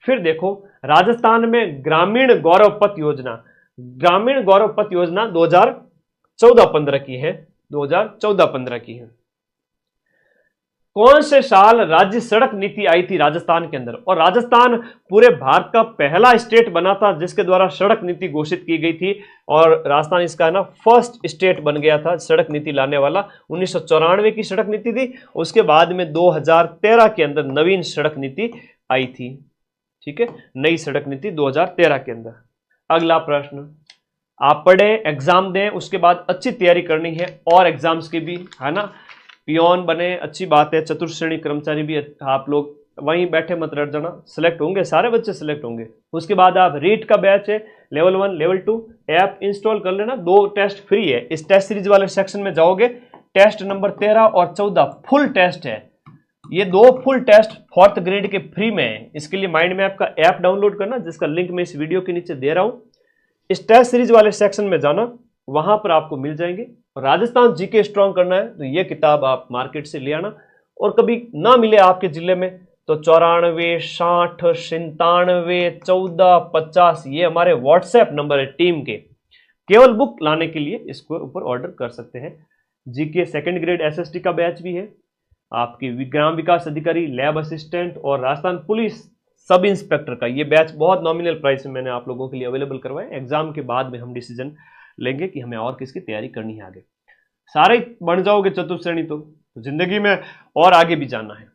फिर देखो राजस्थान में ग्रामीण गौरव पथ योजना, ग्रामीण गौरव पथ योजना 2014-15 की है, 2014-15 की है। कौन से साल राज्य सड़क नीति आई थी राजस्थान के अंदर, और राजस्थान पूरे भारत का पहला स्टेट बना था जिसके द्वारा सड़क नीति घोषित की गई थी, और राजस्थान इसका है ना फर्स्ट स्टेट बन गया था सड़क नीति लाने वाला। 1994 की सड़क नीति थी, उसके बाद में 2013 के अंदर नवीन सड़क नीति आई थी, ठीक है, नई सड़क नीति 2013 के अंदर। अगला प्रश्न, आप पढ़े, एग्जाम दें, उसके बाद अच्छी तैयारी करनी है, और एग्जाम्स की भी है ना, पियोन बने अच्छी बात है, चतुर्थ श्रेणी कर्मचारी भी आप लोग वहीं बैठे मत रह जाना, सिलेक्ट होंगे, सारे बच्चे सिलेक्ट होंगे। उसके बाद आप रीट का बैच है, लेवल 1 लेवल 2 ऐप इंस्टॉल कर लेना, 2 टेस्ट फ्री है। इस टेस्ट सीरीज वाले सेक्शन में जाओगे, टेस्ट नंबर 13 और 14 फुल टेस्ट है, ये 2 फुल टेस्ट 4th ग्रेड के फ्री में है। इसके लिए माइंड मैप का ऐप डाउनलोड करना, जिसका लिंक मैं इस वीडियो के नीचे दे रहा हूं। इस टेस्ट सीरीज वाले सेक्शन में जाना, वहां पर आपको मिल जाएंगे। और राजस्थान जीके स्ट्रॉन्ग करना है तो ये किताब आप मार्केट से ले आना, और कभी ना मिले आपके जिले में तो 94 60 97 14 50 ये हमारे व्हाट्सएप नंबर है टीम के, केवल बुक लाने के लिए इसको ऊपर ऑर्डर कर सकते हैं। जीके 2nd ग्रेड एसएसटी का बैच भी है, आपकी ग्राम विकास अधिकारी, लैब असिस्टेंट और राजस्थान पुलिस सब इंस्पेक्टर का ये बैच बहुत नॉमिनल प्राइस में मैंने आप लोगों के लिए अवेलेबल करवाए। एग्जाम के बाद में हम डिसीजन लेंगे कि हमें और किसकी तैयारी करनी है आगे। सारे बन जाओगे चतुर्थ श्रेणी तो जिंदगी में और आगे भी जाना है।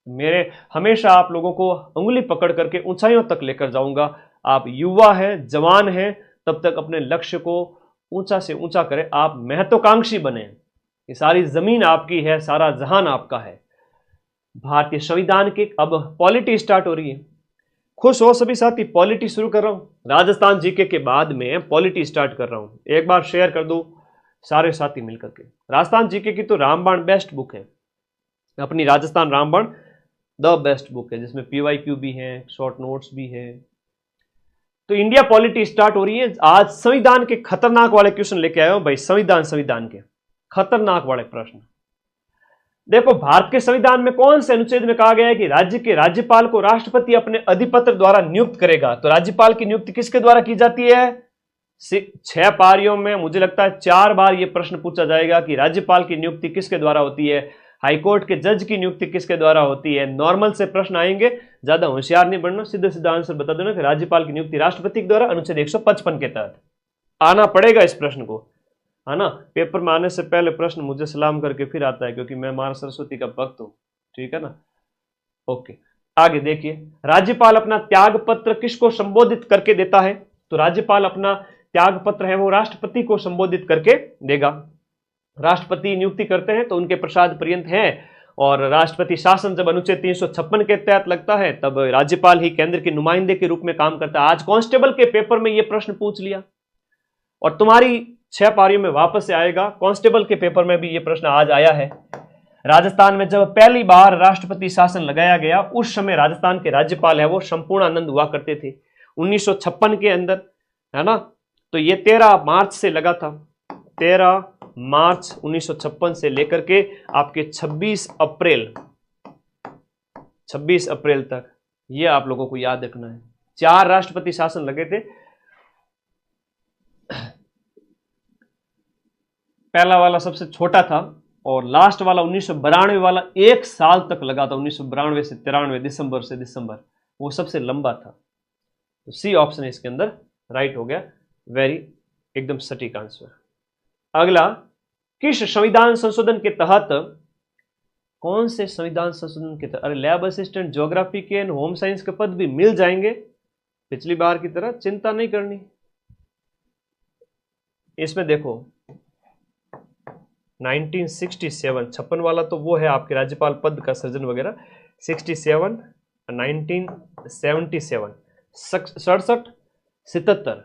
मेरे हमेशा आप लोगों को उंगली पकड़ करके ऊंचाइयों तक लेकर जाऊंगा। आप युवा हैं, जवान हैं, तब तक अपने लक्ष्य को ऊंचा से ऊंचा करें, आप महत्वाकांक्षी बने। ये सारी जमीन आपकी है, सारा जहान आपका है। भारतीय संविधान की अब पॉलिटी स्टार्ट हो रही है, खुश हो सभी साथी, पॉलिटी शुरू कर रहा हूं। राजस्थान जीके के बाद में पॉलिटी स्टार्ट कर रहा हूं, एक बार शेयर कर दो सारे साथी मिलकर के। राजस्थान जीके की तो रामबाण बेस्ट बुक है, अपनी राजस्थान रामबाण द बेस्ट बुक है, जिसमें पीवाईक्यू भी है, शॉर्ट नोट्स भी है। तो इंडिया पॉलिटी स्टार्ट हो रही है। आज संविधान के खतरनाक वाले क्वेश्चन लेके आया हूं भाई, संविधान के खतरनाक वाले प्रश्न। देखो भारत के संविधान में कौन से अनुच्छेद में कहा गया है कि राज्य के राज्यपाल को राष्ट्रपति अपने अधिपत्र द्वारा नियुक्त करेगा। तो राज्यपाल की नियुक्ति किसके द्वारा की जाती है? 6 पारियों में मुझे लगता है 4 बार यह प्रश्न पूछा जाएगा कि राज्यपाल की नियुक्ति किसके द्वारा होती है, हाईकोर्ट के जज की नियुक्ति किसके द्वारा होती है। नॉर्मल से प्रश्न आएंगे, ज्यादा होशियार नहीं बनना, सीधा सीधा आंसर बता देना कि राज्यपाल की नियुक्ति राष्ट्रपति के द्वारा अनुच्छेद 155 के तहत। आना पड़ेगा इस प्रश्न को, है ना। पेपर में आने से पहले प्रश्न मुझे सलाम करके फिर आता है, क्योंकि मैं मां सरस्वती का भक्त हूं, ठीक है ना। ओके, आगे देखिए, राज्यपाल अपना त्याग पत्र किसको संबोधित करके देता है? तो राज्यपाल अपना त्याग पत्र है वो राष्ट्रपति को संबोधित करके देगा। राष्ट्रपति नियुक्ति करते हैं तो उनके प्रसाद पर्यंत है, और राष्ट्रपति शासन जब अनुच्छेद 356 के तहत लगता है तब राज्यपाल ही केंद्र के नुमाइंदे के रूप में काम करता है। आज कांस्टेबल के पेपर में यह प्रश्न पूछ लिया, और तुम्हारी 6 पारियों में वापस से आएगा। कांस्टेबल के पेपर में भी यह प्रश्न आज आया है। राजस्थान में जब पहली बार राष्ट्रपति शासन लगाया गया, उस समय राजस्थान के राज्यपाल है वो संपूर्णानंद हुआ करते थे 1956 के अंदर, है ना। तो ये 13 मार्च से लगा था, 13 मार्च 1956 से लेकर के आपके 26 अप्रैल तक, ये आप लोगों को याद रखना है। 4 राष्ट्रपति शासन लगे थे। पहला वाला सबसे छोटा था, और लास्ट वाला 1992 वाला 1 साल तक लगा था, 1992 से 93 दिसंबर से दिसंबर, वो सबसे लंबा था। तो सी ऑप्शन इसके अंदर राइट हो गया, वेरी एकदम सटीक आंसर। अगला, किस संविधान संशोधन के तहत, कौन से संविधान संशोधन के तहत, अरे लैब असिस्टेंट, ज्योग्राफी के, होम साइंस के पद भी मिल जाएंगे पिछली बार की तरह, चिंता नहीं करनी। इसमें देखो 1967, 56 वाला तो वो है आपके राज्यपाल पद का सृजन वगैरह, 67, 1977, 67, 77,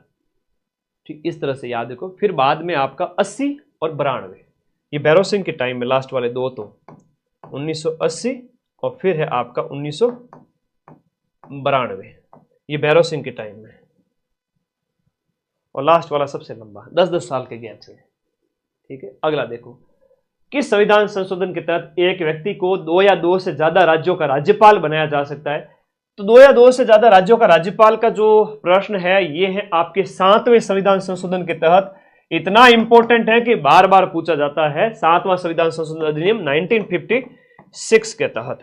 ठीक इस तरह से याद रखो। फिर बाद में आपका 80 और 92, ये भैरव सिंह के टाइम में लास्ट वाले दो, तो 1980 और फिर है आपका 1992, ये भैरव सिंह के टाइम में, और लास्ट वाला सबसे लंबा 10-10 साल के गैप से, ठीक है। अगला देखो, किस संविधान संशोधन के तहत एक व्यक्ति को 2 या 2 से ज्यादा राज्यों का राज्यपाल बनाया जा सकता है? तो 2 या 2 से ज्यादा राज्यों का राज्यपाल का जो प्रश्न है, ये है आपके 7वें संविधान संशोधन के तहत। इतना इंपॉर्टेंट है कि बार बार पूछा जाता है। 7वां संविधान संशोधन अधिनियम 1956 के तहत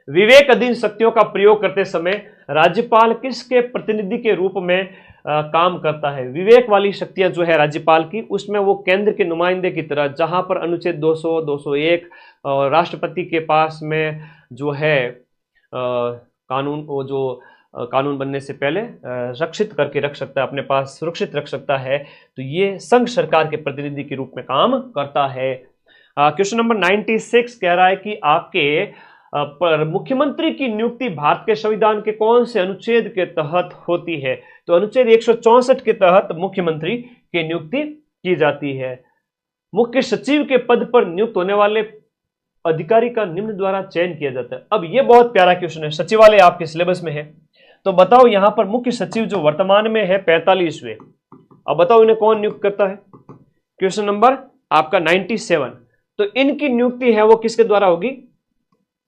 विवेक अधीन शक्तियों का प्रयोग करते समय राज्यपाल किसके प्रतिनिधि के रूप में काम करता है? विवेक वाली शक्तियां जो है राज्यपाल की, उसमें वो केंद्र के नुमाइंदे की तरह, जहां पर अनुच्छेद 200, 201 और राष्ट्रपति के पास में जो है कानून, वो जो कानून बनने से पहले रक्षित करके रख सकता है, अपने पास सुरक्षित रख सकता है, तो ये संघ सरकार के प्रतिनिधि के रूप में काम करता है। क्वेश्चन नंबर 96 कह रहा है कि आपके पर मुख्यमंत्री की नियुक्ति भारत के संविधान के कौन से अनुच्छेद के तहत होती है? तो अनुच्छेद 164 के तहत मुख्यमंत्री की नियुक्ति की जाती है। मुख्य सचिव के पद पर नियुक्त होने वाले अधिकारी का निम्न द्वारा चयन किया जाता है। अब यह बहुत प्यारा क्वेश्चन है, सचिवालय आपके सिलेबस में है, तो बताओ यहां पर मुख्य सचिव जो वर्तमान में है 45वें, अब बताओ इन्हें कौन नियुक्त करता है? क्वेश्चन नंबर आपका 97। तो इनकी नियुक्ति है वो किसके द्वारा होगी?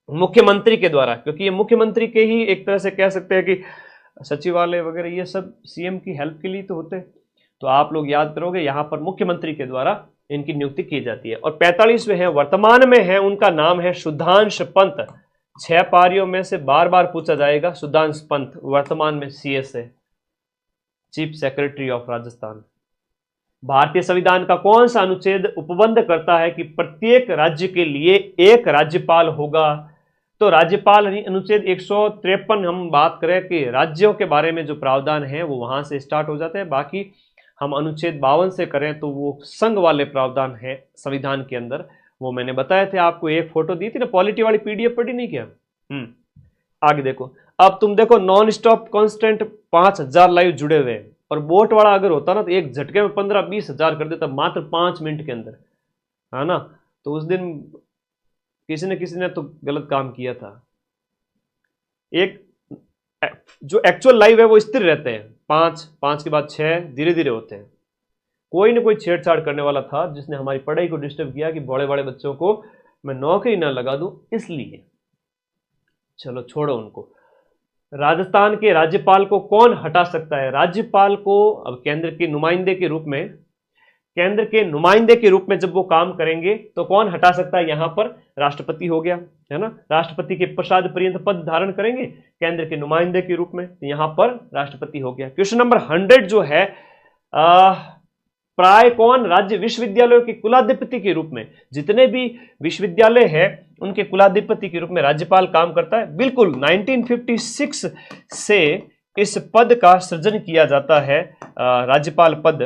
मुख्यमंत्री के द्वारा, क्योंकि ये मुख्यमंत्री के ही एक तरह से कह सकते हैं कि सचिवालय वगैरह ये सब सीएम की हेल्प के लिए तो होते हैं। तो आप लोग याद करोगे, यहां पर मुख्यमंत्री के द्वारा इनकी नियुक्ति की जाती है। और 45वें हैं, वर्तमान में है, उनका नाम है सुधांश पंत। 6 पारियों में से बार बार पूछा जाएगा, सुधांश पंत वर्तमान में सीएस है, चीफ सेक्रेटरी ऑफ राजस्थान। भारतीय संविधान का कौन सा अनुच्छेद उपबंध करता है कि प्रत्येक राज्य के लिए एक राज्यपाल होगा? तो राज्यपाल अनुच्छेद 153 हम बात करें कि राज्यों के बारे में जो प्रावधान है वो वहां से स्टार्ट हो जाते हैं। बाकी हम अनुच्छेद 52 से करें तो वो संघ वाले प्रावधान है संविधान के अंदर, वो मैंने बताए थे आपको, एक फोटो दी थी ना, पॉलिटी वाली पीडीएफ पढ़ी नहीं क्या? आगे देखो, अब तुम देखो नॉन स्टॉप कांस्टेंट 5000 लाइव जुड़े हुए हैं, और बोट वाला अगर होता ना तो एक झटके में 15-20 हजार कर देता मात्र 5 मिनट के अंदर, है ना। तो उस दिन किसी ने तो गलत काम किया था। एक जो एक्चुअल लाइव है वो स्थिर रहते हैं, 5 के बाद 6 धीरे धीरे होते हैं। कोई ना कोई छेड़छाड़ करने वाला था जिसने हमारी पढ़ाई को डिस्टर्ब किया कि बड़े बड़े बच्चों को मैं नौकरी ना लगा दूं, इसलिए चलो छोड़ो उनको। राजस्थान के राज्यपाल को कौन हटा सकता है? राज्यपाल को अब केंद्र के नुमाइंदे के रूप में जब वो काम करेंगे तो कौन हटा सकता है? यहां पर राष्ट्रपति हो गया, है ना। राष्ट्रपति के प्रसाद पर्यंत पद धारण करेंगे केंद्र के नुमाइंदे के रूप में, तो यहां पर राष्ट्रपति हो गया। क्वेश्चन नंबर 100 जो है प्राय कौन राज्य विश्वविद्यालयों के कुलाधिपति के रूप में, जितने भी विश्वविद्यालय हैं उनके कुलाधिपति के रूप में राज्यपाल काम करता है। बिल्कुल 1956 से इस पद का सृजन किया जाता है, राज्यपाल पद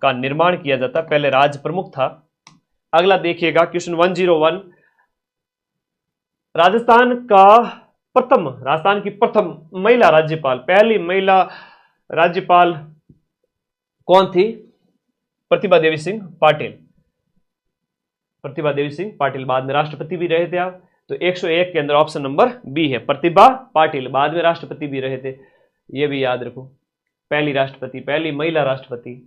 का निर्माण किया जाता है, पहले राज प्रमुख था। अगला देखिएगा क्वेश्चन 101, राजस्थान की प्रथम महिला राज्यपाल, पहली महिला राज्यपाल कौन थी? प्रतिभा देवी सिंह पाटिल। प्रतिभा देवी सिंह पाटिल, बाद में राष्ट्रपति भी रहे थे आप, तो 101 के अंदर ऑप्शन नंबर बी है, प्रतिभा पाटिल, बाद में राष्ट्रपति भी रहे थे, ये भी याद रखो, पहली राष्ट्रपति, पहली महिला राष्ट्रपति।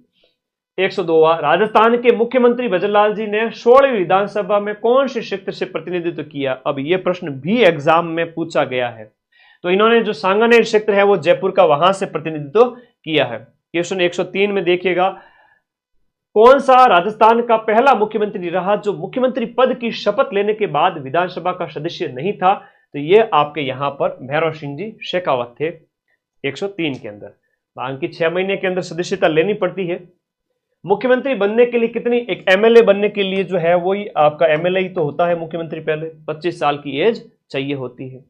102, राजस्थान के मुख्यमंत्री भजनलाल जी ने 16वीं विधानसभा में कौन से क्षेत्र से प्रतिनिधित्व किया? अब यह प्रश्न भी एग्जाम में पूछा गया है, तो इन्होंने जो सांगानेर क्षेत्र है वो जयपुर का, वहां से प्रतिनिधित्व किया है। क्वेश्चन 103 में देखिएगा, कौन सा राजस्थान का पहला मुख्यमंत्री रहा जो मुख्यमंत्री पद की शपथ लेने के बाद विधानसभा का सदस्य नहीं था? तो ये आपके यहां पर भैरव सिंह जी शेखावत थे 103 के अंदर। बाकी 6 महीने के अंदर सदस्यता लेनी पड़ती है। मुख्यमंत्री बनने के लिए कितनी, एक एमएलए बनने के लिए जो है वही आपका एमएलए ही तो होता है मुख्यमंत्री, पहले 25 साल की एज चाहिए होती है।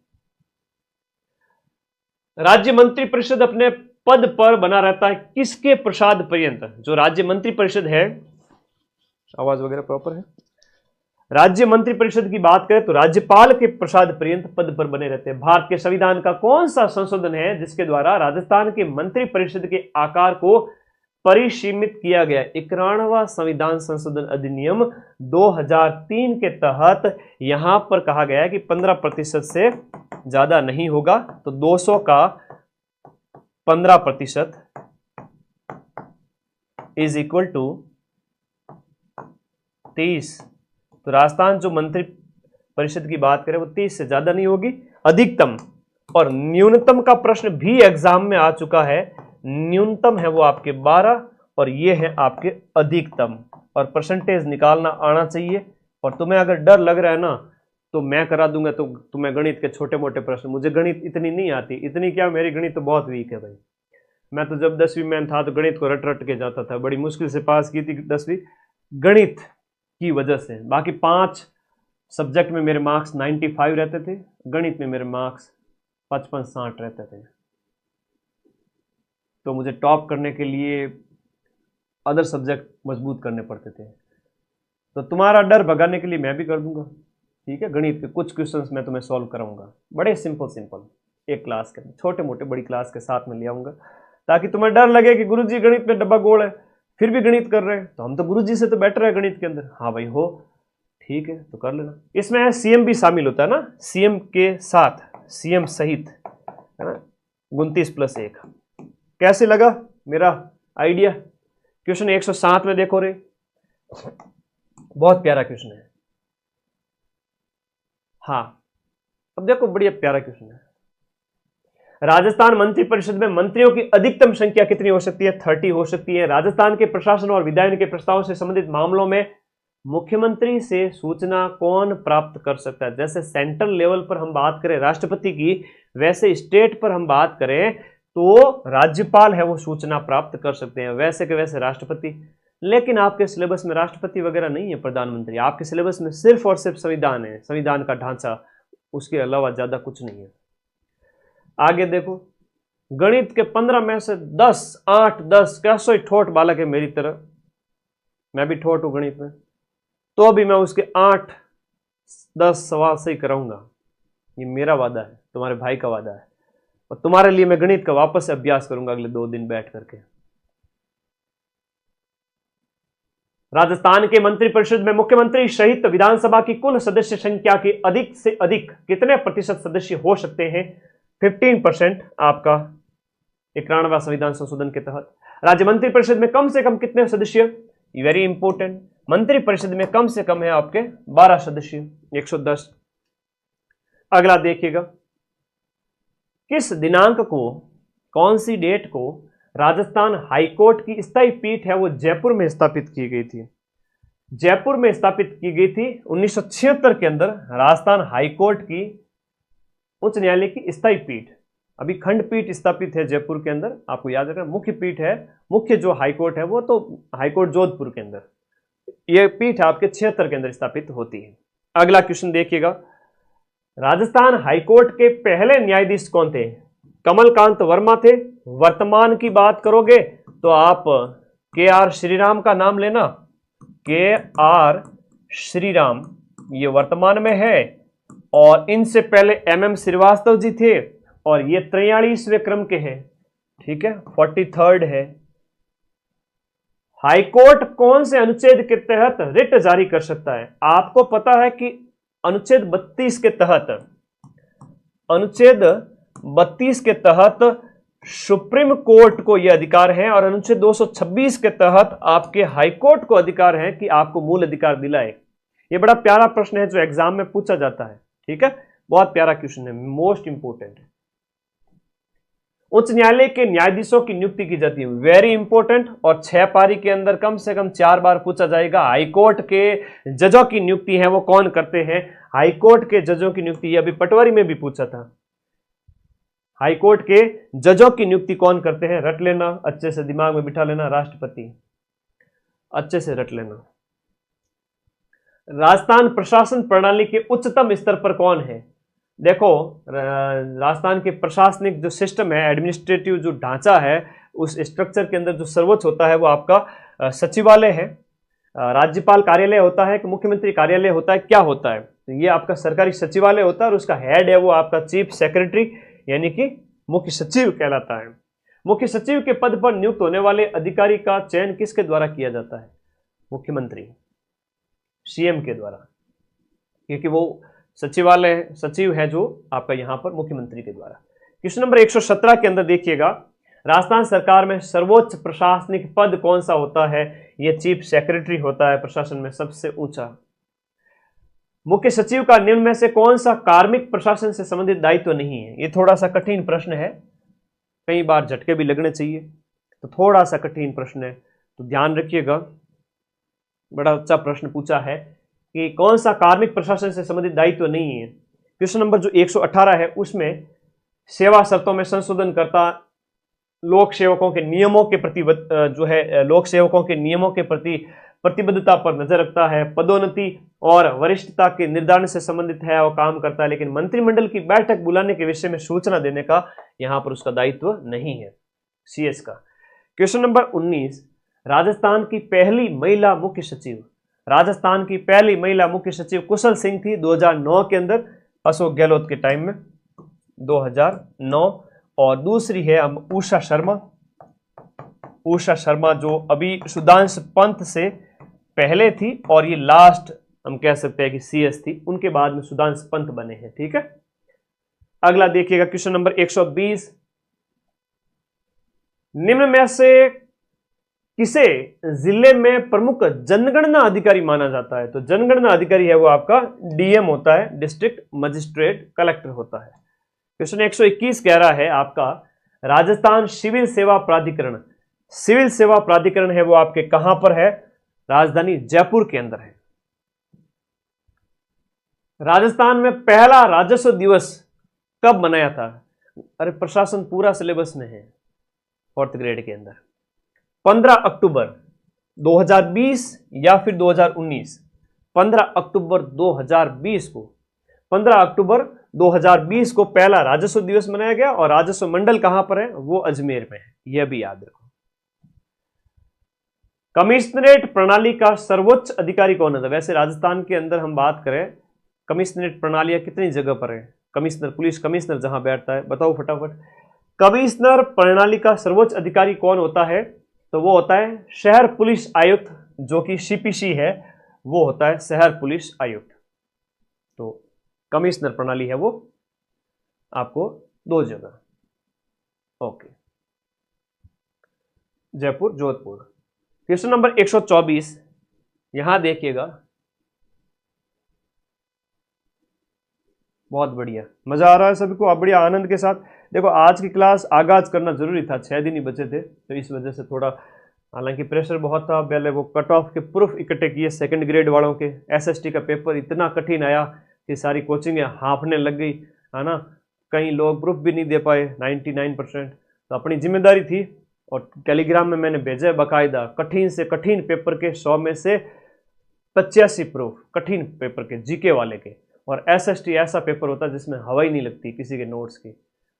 राज्य मंत्री परिषद अपने पद पर बना रहता है किसके प्रसाद पर्यंत? जो राज्य मंत्री परिषद है, आवाज वगैरह प्रॉपर है, राज्य मंत्री परिषद की बात करें तो राज्यपाल के प्रसाद पर्यंत पद पर बने रहते हैं। भारत के संविधान का कौन सा संशोधन है जिसके द्वारा राजस्थान के मंत्री परिषद के आकार को परिसीमित किया गया? 91वां संविधान संशोधन अधिनियम 2003 के तहत यहां पर कहा गया है कि 15% से ज्यादा नहीं होगा, तो 200 का 15% इज इक्वल टू 30। तो राजस्थान जो मंत्री परिषद की बात करें वो 30 से ज्यादा नहीं होगी, अधिकतम। और न्यूनतम का प्रश्न भी एग्जाम में आ चुका है, न्यूनतम है वो आपके 12 और ये है आपके अधिकतम, और परसेंटेज निकालना आना चाहिए। और तुम्हें अगर डर लग रहा है ना तो मैं करा दूंगा, तो तुम्हें गणित के छोटे मोटे प्रश्न, मुझे गणित इतनी नहीं आती, इतनी क्या, मेरी गणित तो बहुत वीक है भाई। मैं तो जब 10वीं में था तो गणित को रट रट के जाता था, बड़ी मुश्किल से पास की थी 10वीं गणित की वजह से। बाकी 5 सब्जेक्ट में मेरे मार्क्स 95 रहते थे, गणित में मेरे मार्क्स 55-60 रहते थे। तो मुझे टॉप करने के लिए अदर सब्जेक्ट मजबूत करने पड़ते थे। तो तुम्हारा डर भगाने के लिए मैं भी कर दूंगा, ठीक है। गणित के कुछ क्वेश्चंस मैं तुम्हें सॉल्व कराऊंगा, बड़े सिंपल एक क्लास के, छोटे मोटे बड़ी क्लास के साथ में ले आऊंगा, ताकि तुम्हें डर लगे कि गुरुजी गणित में डब्बा गोल है फिर भी गणित कर रहे हैं, तो हम तो गुरुजी से तो बेटर है गणित के अंदर। हाँ भाई हो, ठीक है, तो कर लेना। इसमें सीएम भी शामिल होता है ना, सीएम के साथ, सीएम सहित, है ना, 29+1। कैसे लगा मेरा आइडिया? क्वेश्चन 107 में देखो रे, बहुत प्यारा क्वेश्चन है। हाँ, अब देखो बढ़िया प्यारा क्वेश्चन है। राजस्थान मंत्री परिषद में मंत्रियों की अधिकतम संख्या कितनी हो सकती है? 30 हो सकती है। राजस्थान के प्रशासन और विधायन के प्रस्ताव से संबंधित मामलों में मुख्यमंत्री से सूचना कौन प्राप्त कर सकता है? जैसे सेंट्रल लेवल पर हम बात करें राष्ट्रपति की, वैसे स्टेट पर हम बात करें तो राज्यपाल है वो सूचना प्राप्त कर सकते हैं, वैसे के वैसे राष्ट्रपति। लेकिन आपके सिलेबस में राष्ट्रपति वगैरह नहीं है, प्रधानमंत्री। आपके सिलेबस में सिर्फ और सिर्फ संविधान है, संविधान का ढांचा, उसके अलावा ज्यादा कुछ नहीं है। आगे देखो, गणित के 15 में से 10, 8, 10, कैसो ही ठोट बालक है मेरी तरह, मैं भी ठोट हूं गणित में, तो अभी मैं उसके 8, 10 सवाल सही कराऊंगा। ये मेरा वादा है, तुम्हारे भाई का वादा है, और तुम्हारे लिए मैं गणित का वापस से अभ्यास करूंगा अगले 2 दिन बैठ करके। राजस्थान के मंत्रिपरिषद में मुख्यमंत्री सहित विधानसभा की कुल सदस्य संख्या के अधिक से अधिक कितने प्रतिशत सदस्य हो सकते हैं? 15% आपका 91वां संविधान संशोधन के तहत। राज्य मंत्रिपरिषद में कम से कम कितने सदस्य? वेरी इंपोर्टेंट, मंत्रिपरिषद में कम से कम है आपके 12 सदस्य, 110। अगला देखिएगा, किस दिनांक को, कौन सी डेट को राजस्थान हाईकोर्ट की स्थायी पीठ है वो जयपुर में स्थापित की गई थी? जयपुर में स्थापित की गई थी 1976 के अंदर राजस्थान हाईकोर्ट की, उच्च न्यायालय की स्थायी पीठ। अभी खंडपीठ स्थापित है जयपुर के अंदर, आपको याद रखना। मुख्य पीठ है, मुख्य जो हाईकोर्ट है वो तो हाईकोर्ट जोधपुर के अंदर, ये पीठ आपके 76 के अंदर स्थापित होती है। अगला क्वेश्चन देखिएगा, राजस्थान हाईकोर्ट के पहले न्यायाधीश कौन थे? कमलकांत वर्मा थे। वर्तमान की बात करोगे तो आप के.आर. श्रीराम का नाम लेना। के.आर. श्रीराम ये वर्तमान में है, और इनसे पहले एम.एम. श्रीवास्तव जी थे, और ये 43वें क्रम के हैं, ठीक है, 43rd है। हाईकोर्ट कौन से अनुच्छेद के तहत रिट जारी कर सकता है? आपको पता है कि अनुच्छेद 32 के तहत, अनुच्छेद 32 के तहत सुप्रीम कोर्ट को यह अधिकार है, और अनुच्छेद 226 के तहत आपके हाईकोर्ट को अधिकार है कि आपको मूल अधिकार दिलाए। यह बड़ा प्यारा प्रश्न है जो एग्जाम में पूछा जाता है, ठीक है, बहुत प्यारा क्वेश्चन है, मोस्ट इंपोर्टेंट है। उच्च न्यायालय के न्यायाधीशों की नियुक्ति की जाती है, वेरी इंपॉर्टेंट, और 6 पारी के अंदर कम से कम 4 बार पूछा जाएगा। हाईकोर्ट के जजों की नियुक्ति है वो कौन करते हैं? हाईकोर्ट के जजों की नियुक्ति, अभी पटवारी में भी पूछा था, हाईकोर्ट के जजों की नियुक्ति कौन करते हैं? रट लेना, अच्छे से दिमाग में बिठा लेना, राष्ट्रपति, अच्छे से रट लेना। राजस्थान प्रशासन प्रणाली के उच्चतम स्तर पर कौन है? देखो, राजस्थान के प्रशासनिक जो सिस्टम है, एडमिनिस्ट्रेटिव जो ढांचा है, उस स्ट्रक्चर के अंदर जो सर्वोच्च होता है वो आपका सचिवालय है। राज्यपाल कार्यालय होता है कि मुख्यमंत्री कार्यालय होता है, क्या होता है? तो ये आपका सरकारी सचिवालय होता है, और उसका हेड है वो आपका चीफ सेक्रेटरी यानी कि मुख्य सचिव कहलाता है। मुख्य सचिव के पद पर नियुक्त होने वाले अधिकारी का चयन किसके द्वारा किया जाता है? मुख्यमंत्री, सीएम के द्वारा, क्योंकि वो सचिवालय सचिव है जो आपका यहां पर मुख्यमंत्री के द्वारा। क्वेश्चन नंबर 117 के अंदर देखिएगा, राजस्थान सरकार में सर्वोच्च प्रशासनिक पद कौन सा होता है? यह चीफ सेक्रेटरी होता है, प्रशासन में सबसे ऊंचा। मुख्य सचिव का निम्न में से कौन सा कार्मिक प्रशासन से संबंधित दायित्व नहीं है? यह थोड़ा सा कठिन प्रश्न है, कई बार झटके भी लगने चाहिए, तो थोड़ा सा कठिन प्रश्न है, तो ध्यान रखिएगा। बड़ा अच्छा प्रश्न पूछा है कि कौन सा कार्मिक प्रशासन से संबंधित दायित्व नहीं है। क्वेश्चन नंबर जो 118 है उसमें सेवा शर्तों में संशोधन करता, लोक सेवकों के नियमों के प्रति जो है लोक सेवकों के नियमों के प्रति प्रतिबद्धता पर नजर रखता है, पदोन्नति और वरिष्ठता के निर्धारण से संबंधित है और काम करता है, लेकिन मंत्रिमंडल की बैठक बुलाने के विषय में सूचना देने का यहां पर उसका दायित्व नहीं है, सीएस का। क्वेश्चन नंबर 19, राजस्थान की पहली महिला मुख्य सचिव, राजस्थान की पहली महिला मुख्य सचिव कुशल सिंह थी 2009 के अंदर, अशोक गहलोत के टाइम में 2009, और दूसरी है अब उषा शर्मा। उषा शर्मा जो अभी सुधांशु पंत से पहले थी, और ये लास्ट हम कह सकते हैं कि सीएस थी, उनके बाद में सुधांशु पंत बने हैं, ठीक है। अगला देखिएगा क्वेश्चन नंबर 120, निम्न में से किसे जिले में प्रमुख जनगणना अधिकारी माना जाता है? तो जनगणना अधिकारी है वो आपका डीएम होता है, डिस्ट्रिक्ट मजिस्ट्रेट कलेक्टर होता है। क्वेश्चन 121 कह रहा है आपका, राजस्थान सिविल सेवा प्राधिकरण, सिविल सेवा प्राधिकरण है वो आपके कहां पर है? राजधानी जयपुर के अंदर है। राजस्थान में पहला राजस्व दिवस कब मनाया था? अरे प्रशासन पूरा सिलेबस में है 4th ग्रेड के अंदर, 15 अक्टूबर 2020 या फिर 2019, 15 अक्टूबर 2020 को, 15 अक्टूबर 2020 को पहला राजस्व दिवस मनाया गया, और राजस्व मंडल कहां पर है? वो अजमेर में है, यह भी याद रखो। कमिश्नरेट प्रणाली का सर्वोच्च अधिकारी कौन है? वैसे राजस्थान के अंदर हम बात करें, कमिश्नरेट प्रणालियां कितनी जगह पर है? कमिश्नर, पुलिस कमिश्नर जहां बैठता है, बताओ फटाफट। कमिश्नर प्रणाली का सर्वोच्च अधिकारी कौन होता है? तो वो होता है शहर पुलिस आयुक्त, जो कि सीपीसी है, वो होता है शहर पुलिस आयुक्त। तो कमिश्नर प्रणाली है वो आपको 2 जगह, okay, Jaipur, Jodhpur. Question number 124, यहां देखिएगा, बहुत बढ़िया, मजा आ रहा है सभी को, आप बढ़िया आनंद के साथ देखो। आज की क्लास आगाज करना जरूरी था, 6 दिन ही बचे थे, तो इस वजह से थोड़ा, हालांकि प्रेशर बहुत था, पहले वो कट ऑफ के प्रूफ इकट्ठे किए 2nd ग्रेड वालों के, एसएसटी का पेपर इतना कठिन आया कि सारी कोचिंग हाँफने लग गई, है ना। कई लोग प्रूफ भी नहीं दे पाए 99%। तो अपनी जिम्मेदारी थी और टेलीग्राम में मैंने भेजा बाकायदा कठिन से कठिन पेपर के 100 में से 85 प्रूफ, कठिन पेपर के, जीके वाले के। और एसएसटी ऐसा पेपर होता है जिसमें हवा ही नहीं लगती किसी के नोट्स की,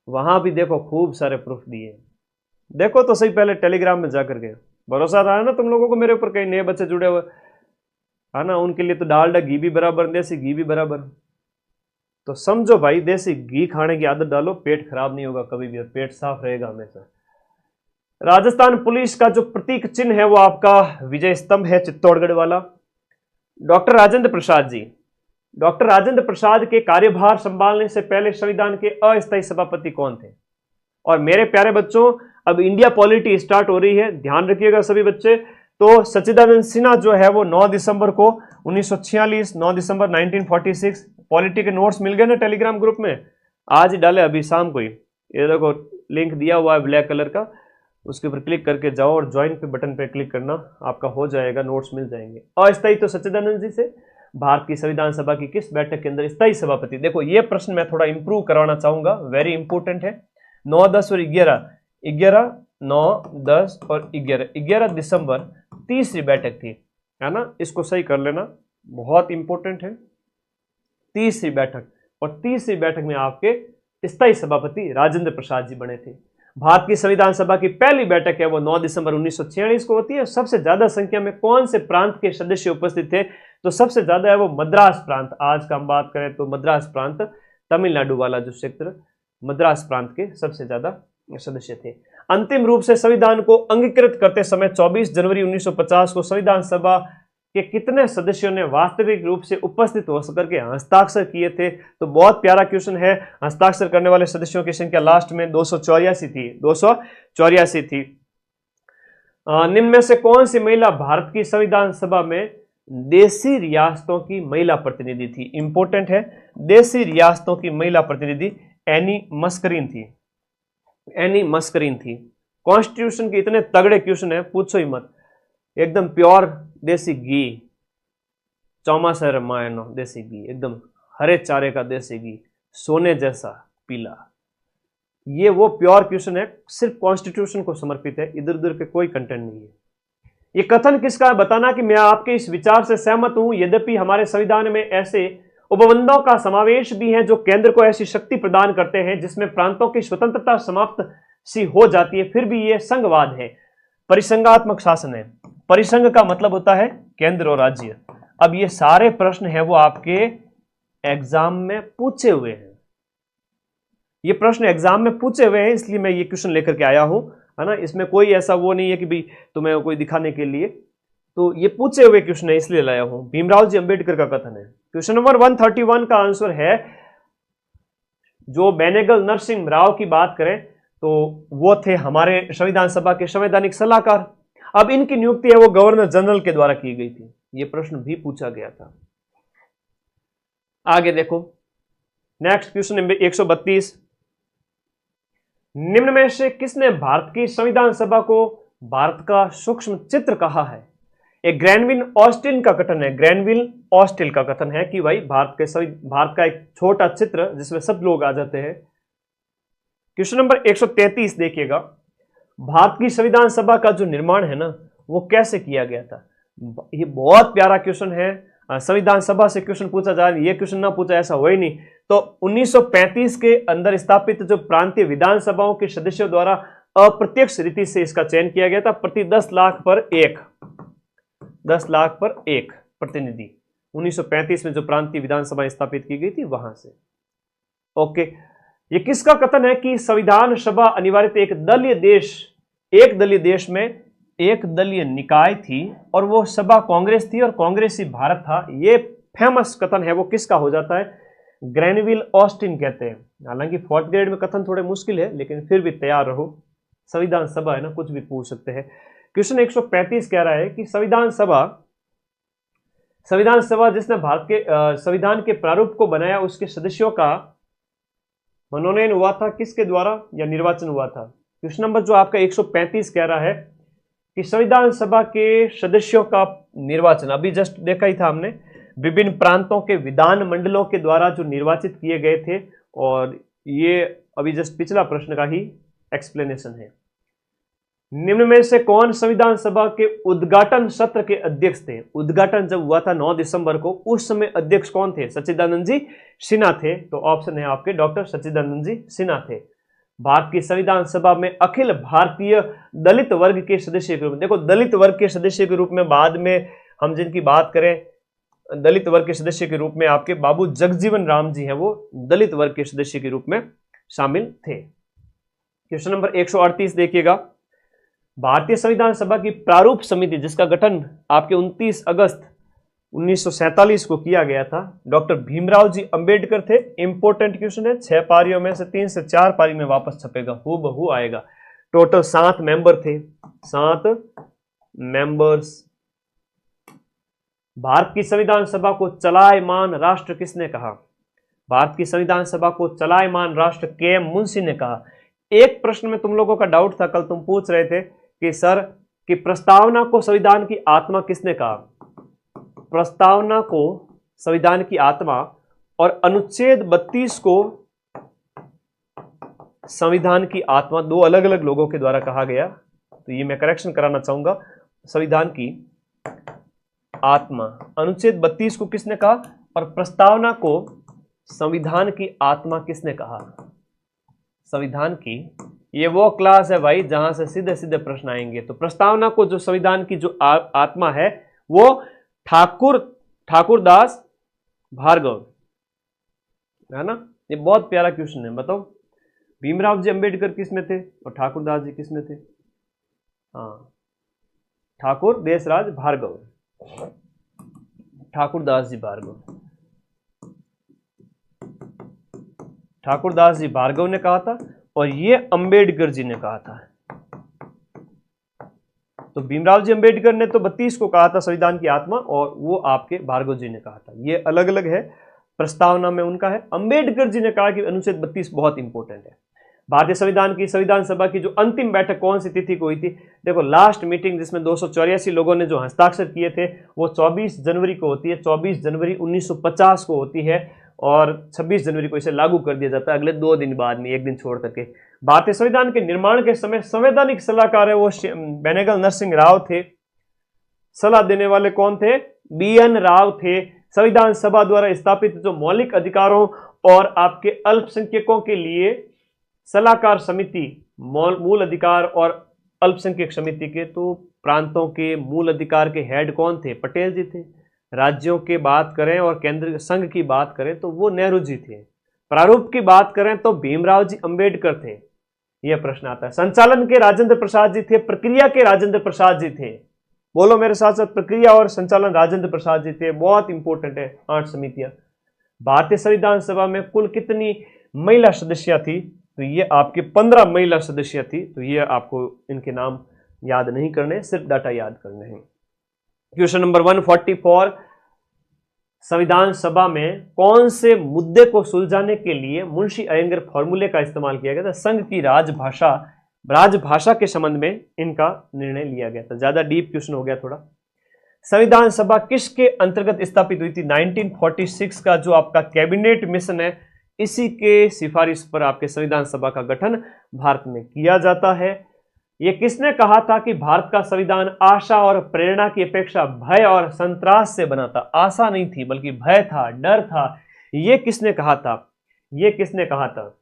वहां भी देखो खूब सारे प्रूफ दिए। देखो तो सही पहले टेलीग्राम में जाकर के, भरोसा रहा है ना तुम लोगों को मेरे ऊपर, कई नए बच्चे जुड़े हुए है ना, उनके लिए तो डालडा घी भी बराबर, देसी घी भी बराबर। तो समझो भाई, देसी घी खाने की आदत डालो, पेट खराब नहीं होगा कभी भी और पेट साफ रहेगा हमेशा। राजस्थान पुलिस का जो प्रतीक चिन्ह है वो आपका विजय स्तंभ है, चित्तौड़गढ़ वाला। डॉक्टर राजेंद्र प्रसाद जी, डॉक्टर राजेंद्र प्रसाद के कार्यभार संभालने से पहले संविधान के अस्थायी सभापति कौन थे? और मेरे प्यारे बच्चों, अब इंडिया पॉलिटी स्टार्ट हो रही है, ध्यान रखिएगा सभी बच्चे। तो सच्चिदानंद सिन्हा जो है वो 9 दिसंबर को 1946, 9 दिसंबर 1946, पॉलिटी के नोट्स मिल गए ना टेलीग्राम ग्रुप में, आज ही डाले अभी शाम को ही। ये देखो लिंक दिया हुआ है ब्लैक कलर का, उसके ऊपर क्लिक करके जाओ और ज्वाइन पे बटन पे क्लिक करना, आपका हो जाएगा, नोट्स मिल जाएंगे। अस्थायी तो सच्चिदानंद जी से, भारत की संविधान सभा की किस बैठक के अंदर स्थायी सभापति? देखो ये प्रश्न मैं थोड़ा इंप्रूव करवाना चाहूंगा, वेरी इंपॉर्टेंट है। 9, 10 और 11, 9, 10 और 11 दिसंबर तीसरी बैठक थी, है ना, इसको सही कर लेना, बहुत इंपॉर्टेंट है। तीसरी बैठक, और तीसरी बैठक में आपके स्थायी सभापति राजेंद्र प्रसाद जी बने थे। भारत की संविधान सभा की पहली बैठक है वो 9 दिसंबर 1946 को होती है। सबसे ज्यादा संख्या में कौन से प्रांत के सदस्य उपस्थित थे? तो सबसे ज्यादा है वो मद्रास प्रांत। आज का हम बात करें तो मद्रास प्रांत, तमिलनाडु वाला जो क्षेत्र, मद्रास प्रांत के सबसे ज्यादा सदस्य थे। अंतिम रूप से संविधान को अंगीकृत करते समय 24 जनवरी 1950 को संविधान सभा के कितने सदस्यों ने वास्तविक रूप से उपस्थित होकर के हस्ताक्षर किए थे? तो बहुत प्यारा क्वेश्चन है। हस्ताक्षर करने वाले सदस्यों की संख्या लास्ट में 284 थी, 284 थी। निम्न में से कौन सी महिला भारत की संविधान सभा में देशी रियासतों की महिला प्रतिनिधि थी? इंपॉर्टेंट है, देशी रियासतों की महिला प्रतिनिधि एनी मस्करीन थी, एनी मस्करीन थी। कॉन्स्टिट्यूशन के इतने तगड़े क्वेश्चन है, पूछो ही मत। एकदम प्योर देसी घी, चौमासा रामायण देसी घी, एकदम हरे चारे का देसी घी, सोने जैसा पीला, ये वो प्योर क्वेश्चन है, सिर्फ कॉन्स्टिट्यूशन को समर्पित है, इधर उधर के कोई कंटेंट नहीं है। ये कथन किसका है? बताना कि मैं आपके इस विचार से सहमत हूं, यद्यपि हमारे संविधान में ऐसे उपबंधों का समावेश भी है जो केंद्र को ऐसी शक्ति प्रदान करते हैं जिसमें प्रांतों की स्वतंत्रता समाप्त सी हो जाती है, फिर भी ये संघवाद है, परिसंघात्मक शासन है। परिसंघ का मतलब होता है केंद्र और राज्य। अब ये सारे प्रश्न है वो आपके एग्जाम में पूछे हुए हैं, ये प्रश्न एग्जाम में पूछे हुए हैं, इसलिए मैं ये क्वेश्चन लेकर के आया हूं, है ना। इसमें कोई ऐसा वो नहीं है कि भाई तुम्हें कोई दिखाने के लिए, तो ये पूछे हुए क्वेश्चन है इसलिए लाया हूं। भीमराव जी अंबेडकर का कथन है। क्वेश्चन नंबर 131 का आंसर है, जो बेनेगल नरसिंह राव की बात करें तो वो थे हमारे संविधान सभा के संवैधानिक सलाहकार। अब इनकी नियुक्ति है वो गवर्नर जनरल के द्वारा की गई थी। ये प्रश्न भी पूछा गया था। आगे देखो, नेक्स्ट क्वेश्चन नंबर 132, निम्न में से किसने भारत की संविधान सभा को भारत का सूक्ष्म चित्र कहा है? एक ग्रैनविल ऑस्टिन का कथन है, ग्रैनविल ऑस्टिन का कथन है कि भाई भारत का एक छोटा चित्र जिसमें सब लोग आ जाते हैं। क्वेश्चन नंबर 133 देखिएगा, भारत की संविधान सभा का जो निर्माण है ना वो कैसे किया गया था? ये बहुत प्यारा क्वेश्चन है। संविधान सभा से क्वेश्चन पूछा जाए, ये क्वेश्चन ना पूछा ऐसा हो ही नहीं। तो 1935 के अंदर स्थापित जो प्रांतीय विधानसभाओं के सदस्यों द्वारा अप्रत्यक्ष रीति से इसका चयन किया गया था, प्रति 10 लाख पर एक, 10 लाख पर एक प्रतिनिधि 1935 में जो प्रांतीय विधानसभा स्थापित की गई थी वहां से। ओके, ये किसका कथन है कि संविधान सभा अनिवार्यतः एक दलीय देश में एक दलीय निकाय थी और वो सभा कांग्रेस थी और कांग्रेस ही भारत था। ये फेमस कथन है वो किसका हो जाता है? ग्रैनविल ऑस्टिन कहते हैं। हालांकि 4th ग्रेड में कथन थोड़े मुश्किल है, लेकिन फिर भी तैयार रहो, संविधान सभा है ना, कुछ भी पूछ सकते हैं। क्वेश्चन 135 कह रहा है कि संविधान सभा जिसने भारत के संविधान के प्रारूप को बनाया, उसके सदस्यों का मनोनयन हुआ था किसके द्वारा या निर्वाचन हुआ था? क्वेश्चन नंबर जो आपका 135 कह रहा है कि संविधान सभा के सदस्यों का निर्वाचन, अभी जस्ट देखा ही था हमने, विभिन्न प्रांतों के विधान मंडलों के द्वारा जो निर्वाचित किए गए थे, और ये अभी जस्ट पिछला प्रश्न का ही एक्सप्लेनेशन है। निम्न में से कौन संविधान सभा के उद्घाटन सत्र के अध्यक्ष थे? उद्घाटन जब हुआ था 9 दिसंबर को, उस समय अध्यक्ष कौन थे? सच्चिदानंद जी सिन्हा थे। तो ऑप्शन है आपके डॉक्टर सच्चिदानंद जी सिन्हा थे। भारत की संविधान सभा में अखिल भारतीय दलित वर्ग के सदस्य के रूप में, देखो दलित वर्ग के सदस्य के रूप में बाद में हम जिनकी बात करें, दलित वर्ग के सदस्य के रूप में आपके बाबू जगजीवन राम जी हैं, वो दलित वर्ग के सदस्य के रूप में शामिल थे। क्वेश्चन नंबर 138 देखिएगा। भारतीय संविधान सभा की प्रारूप समिति जिसका गठन आपके 29 अगस्त 1947 को किया गया था, डॉक्टर भीमराव जी अंबेडकर थे। इंपॉर्टेंट क्वेश्चन है, 6 पारियों में से 3 से 4 पारी में वापस छपेगा, हूबहू आएगा। टोटल 7 मेंबर थे, 7 मेंबर्स। भारत की संविधान सभा को चलायमान राष्ट्र किसने कहा? भारत की संविधान सभा को चलायमान राष्ट्र के.एम. मुंशी ने कहा। एक प्रश्न में तुम लोगों का डाउट था, कल तुम पूछ रहे थे कि सर कि प्रस्तावना को संविधान की आत्मा किसने कहा? प्रस्तावना को संविधान की आत्मा और अनुच्छेद 32 को संविधान की आत्मा, दो अलग अलग लोगों के द्वारा कहा गया। तो ये मैं करेक्शन कराना चाहूंगा। संविधान की आत्मा, अनुच्छेद 32 को किसने कहा और प्रस्तावना को संविधान की आत्मा किसने कहा? संविधान की, ये वो क्लास है भाई जहां से सीधे सीधे प्रश्न आएंगे। तो प्रस्तावना को जो संविधान की जो आत्मा है वो ठाकुरदास भार्गव है ना। ये बहुत प्यारा क्वेश्चन है, बताओ भीमराव जी अंबेडकर किस में थे और ठाकुरदास जी किस में थे? हाँ, ठाकुर देशराज भार्गव, ठाकुरदास जी भार्गव, ठाकुरदास जी भार्गव ने कहा था और ये अंबेडकर जी ने कहा था। तो भीमराव जी अंबेडकर ने तो 32 को कहा था संविधान की आत्मा, और वो आपके भार्गव जी ने कहा था। ये अलग अलग है, प्रस्तावना में उनका है। अंबेडकर जी ने कहा कि अनुच्छेद 32 बहुत इंपॉर्टेंट है। भारतीय संविधान की संविधान सभा की जो अंतिम बैठक कौन सी तिथि को हुई थी? देखो लास्ट मीटिंग जिसमें 284 लोगों ने जो हस्ताक्षर किए थे वो 24 जनवरी को होती है। 24 जनवरी 1950 को होती है और 26 जनवरी को इसे लागू कर दिया जाता है, अगले 2 दिन बाद में, 1 दिन छोड़ करके। भारतीय संविधान के निर्माण के समय संवैधानिक सलाहकार है वो बेनेगल नरसिंह राव थे। सलाह देने वाले कौन थे? BN राव थे। संविधान सभा द्वारा स्थापित जो मौलिक अधिकारों और आपके अल्पसंख्यकों के लिए सलाहकार समिति, मूल अधिकार और अल्पसंख्यक समिति के, तो प्रांतों के मूल अधिकार के हेड कौन थे? पटेल जी थे। राज्यों की बात करें और केंद्र संघ की बात करें तो वो नेहरू जी थे। प्रारूप की बात करें तो भीमराव जी अंबेडकर थे। यह प्रश्न आता है। संचालन के राजेंद्र प्रसाद जी थे, प्रक्रिया के राजेंद्र प्रसाद जी थे। बोलो मेरे साथ साथ, प्रक्रिया और संचालन राजेंद्र प्रसाद जी थे। बहुत इंपॉर्टेंट है 8 समितियां। भारतीय संविधान सभा में कुल कितनी महिला सदस्य थी? तो ये आपके 15 महिला सदस्य थी। तो ये आपको इनके नाम याद नहीं करने, सिर्फ डाटा याद करने हैं। क्वेश्चन नंबर 144, संविधान सभा में कौन से मुद्दे को सुलझाने के लिए मुंशी अयंगर फॉर्मूले का इस्तेमाल किया गया था? संघ की राजभाषा के संबंध में इनका निर्णय लिया गया था। ज्यादा डीप क्वेश्चन हो गया थोड़ा। संविधान सभा किसके अंतर्गत स्थापित हुई थी? 1946 का जो आपका कैबिनेट मिशन है, इसी के सिफारिश पर आपके संविधान सभा का गठन भारत में किया जाता है। यह किसने कहा था कि भारत का संविधान आशा और प्रेरणा की अपेक्षा भय और संत्रास से बना था? आशा नहीं थी बल्कि भय था, डर था। यह किसने कहा था? यह किसने कहा था?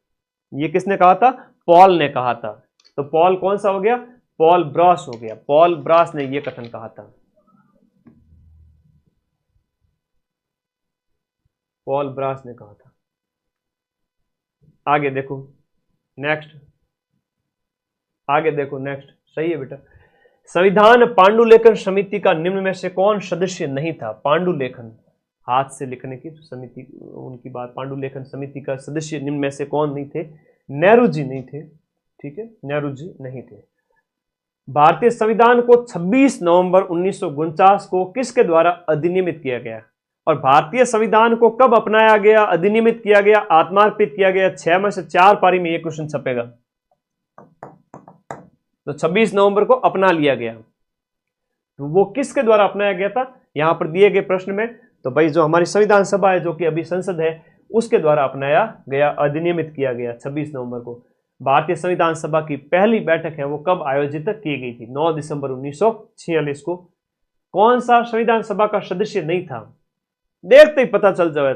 यह किसने कहा था? पॉल ने कहा था। तो पॉल कौन सा हो गया? पॉल ब्रास हो गया। पॉल ब्रास ने यह कथन कहा था। पॉल ब्रास ने कहा था। आगे देखो नेक्स्ट, आगे देखो नेक्स्ट। सही है बेटा। संविधान पांडुलेखन समिति का निम्न में से कौन सदस्य नहीं था? पांडुलेखन, हाथ से लिखने की समिति, उनकी बात, पांडुलेखन समिति का सदस्य निम्न में से कौन नहीं थे? नेहरू जी नहीं थे। ठीक है, नेहरू जी नहीं थे। भारतीय संविधान को 26 नवंबर 1949 को किसके द्वारा अधिनियमित किया गया? और भारतीय संविधान को कब अपनाया गया, अधिनियमित किया गया, आत्मार्पित किया गया? 6 में से 4 पारी में यह क्वेश्चन छपेगा। तो 26 नवंबर को अपना लिया गया। तो वो किसके द्वारा अपनाया गया था? यहां पर दिए गए प्रश्न में, तो भाई जो हमारी संविधान सभा है, जो कि अभी संसद है, उसके द्वारा अपनाया गया, अधिनियमित किया गया 26 नवंबर को। भारतीय संविधान सभा की पहली बैठक है वो कब आयोजित की गई थी? 9 दिसंबर 1946 को। कौन सा संविधान सभा का सदस्य नहीं था? देखते ही पता चल जाए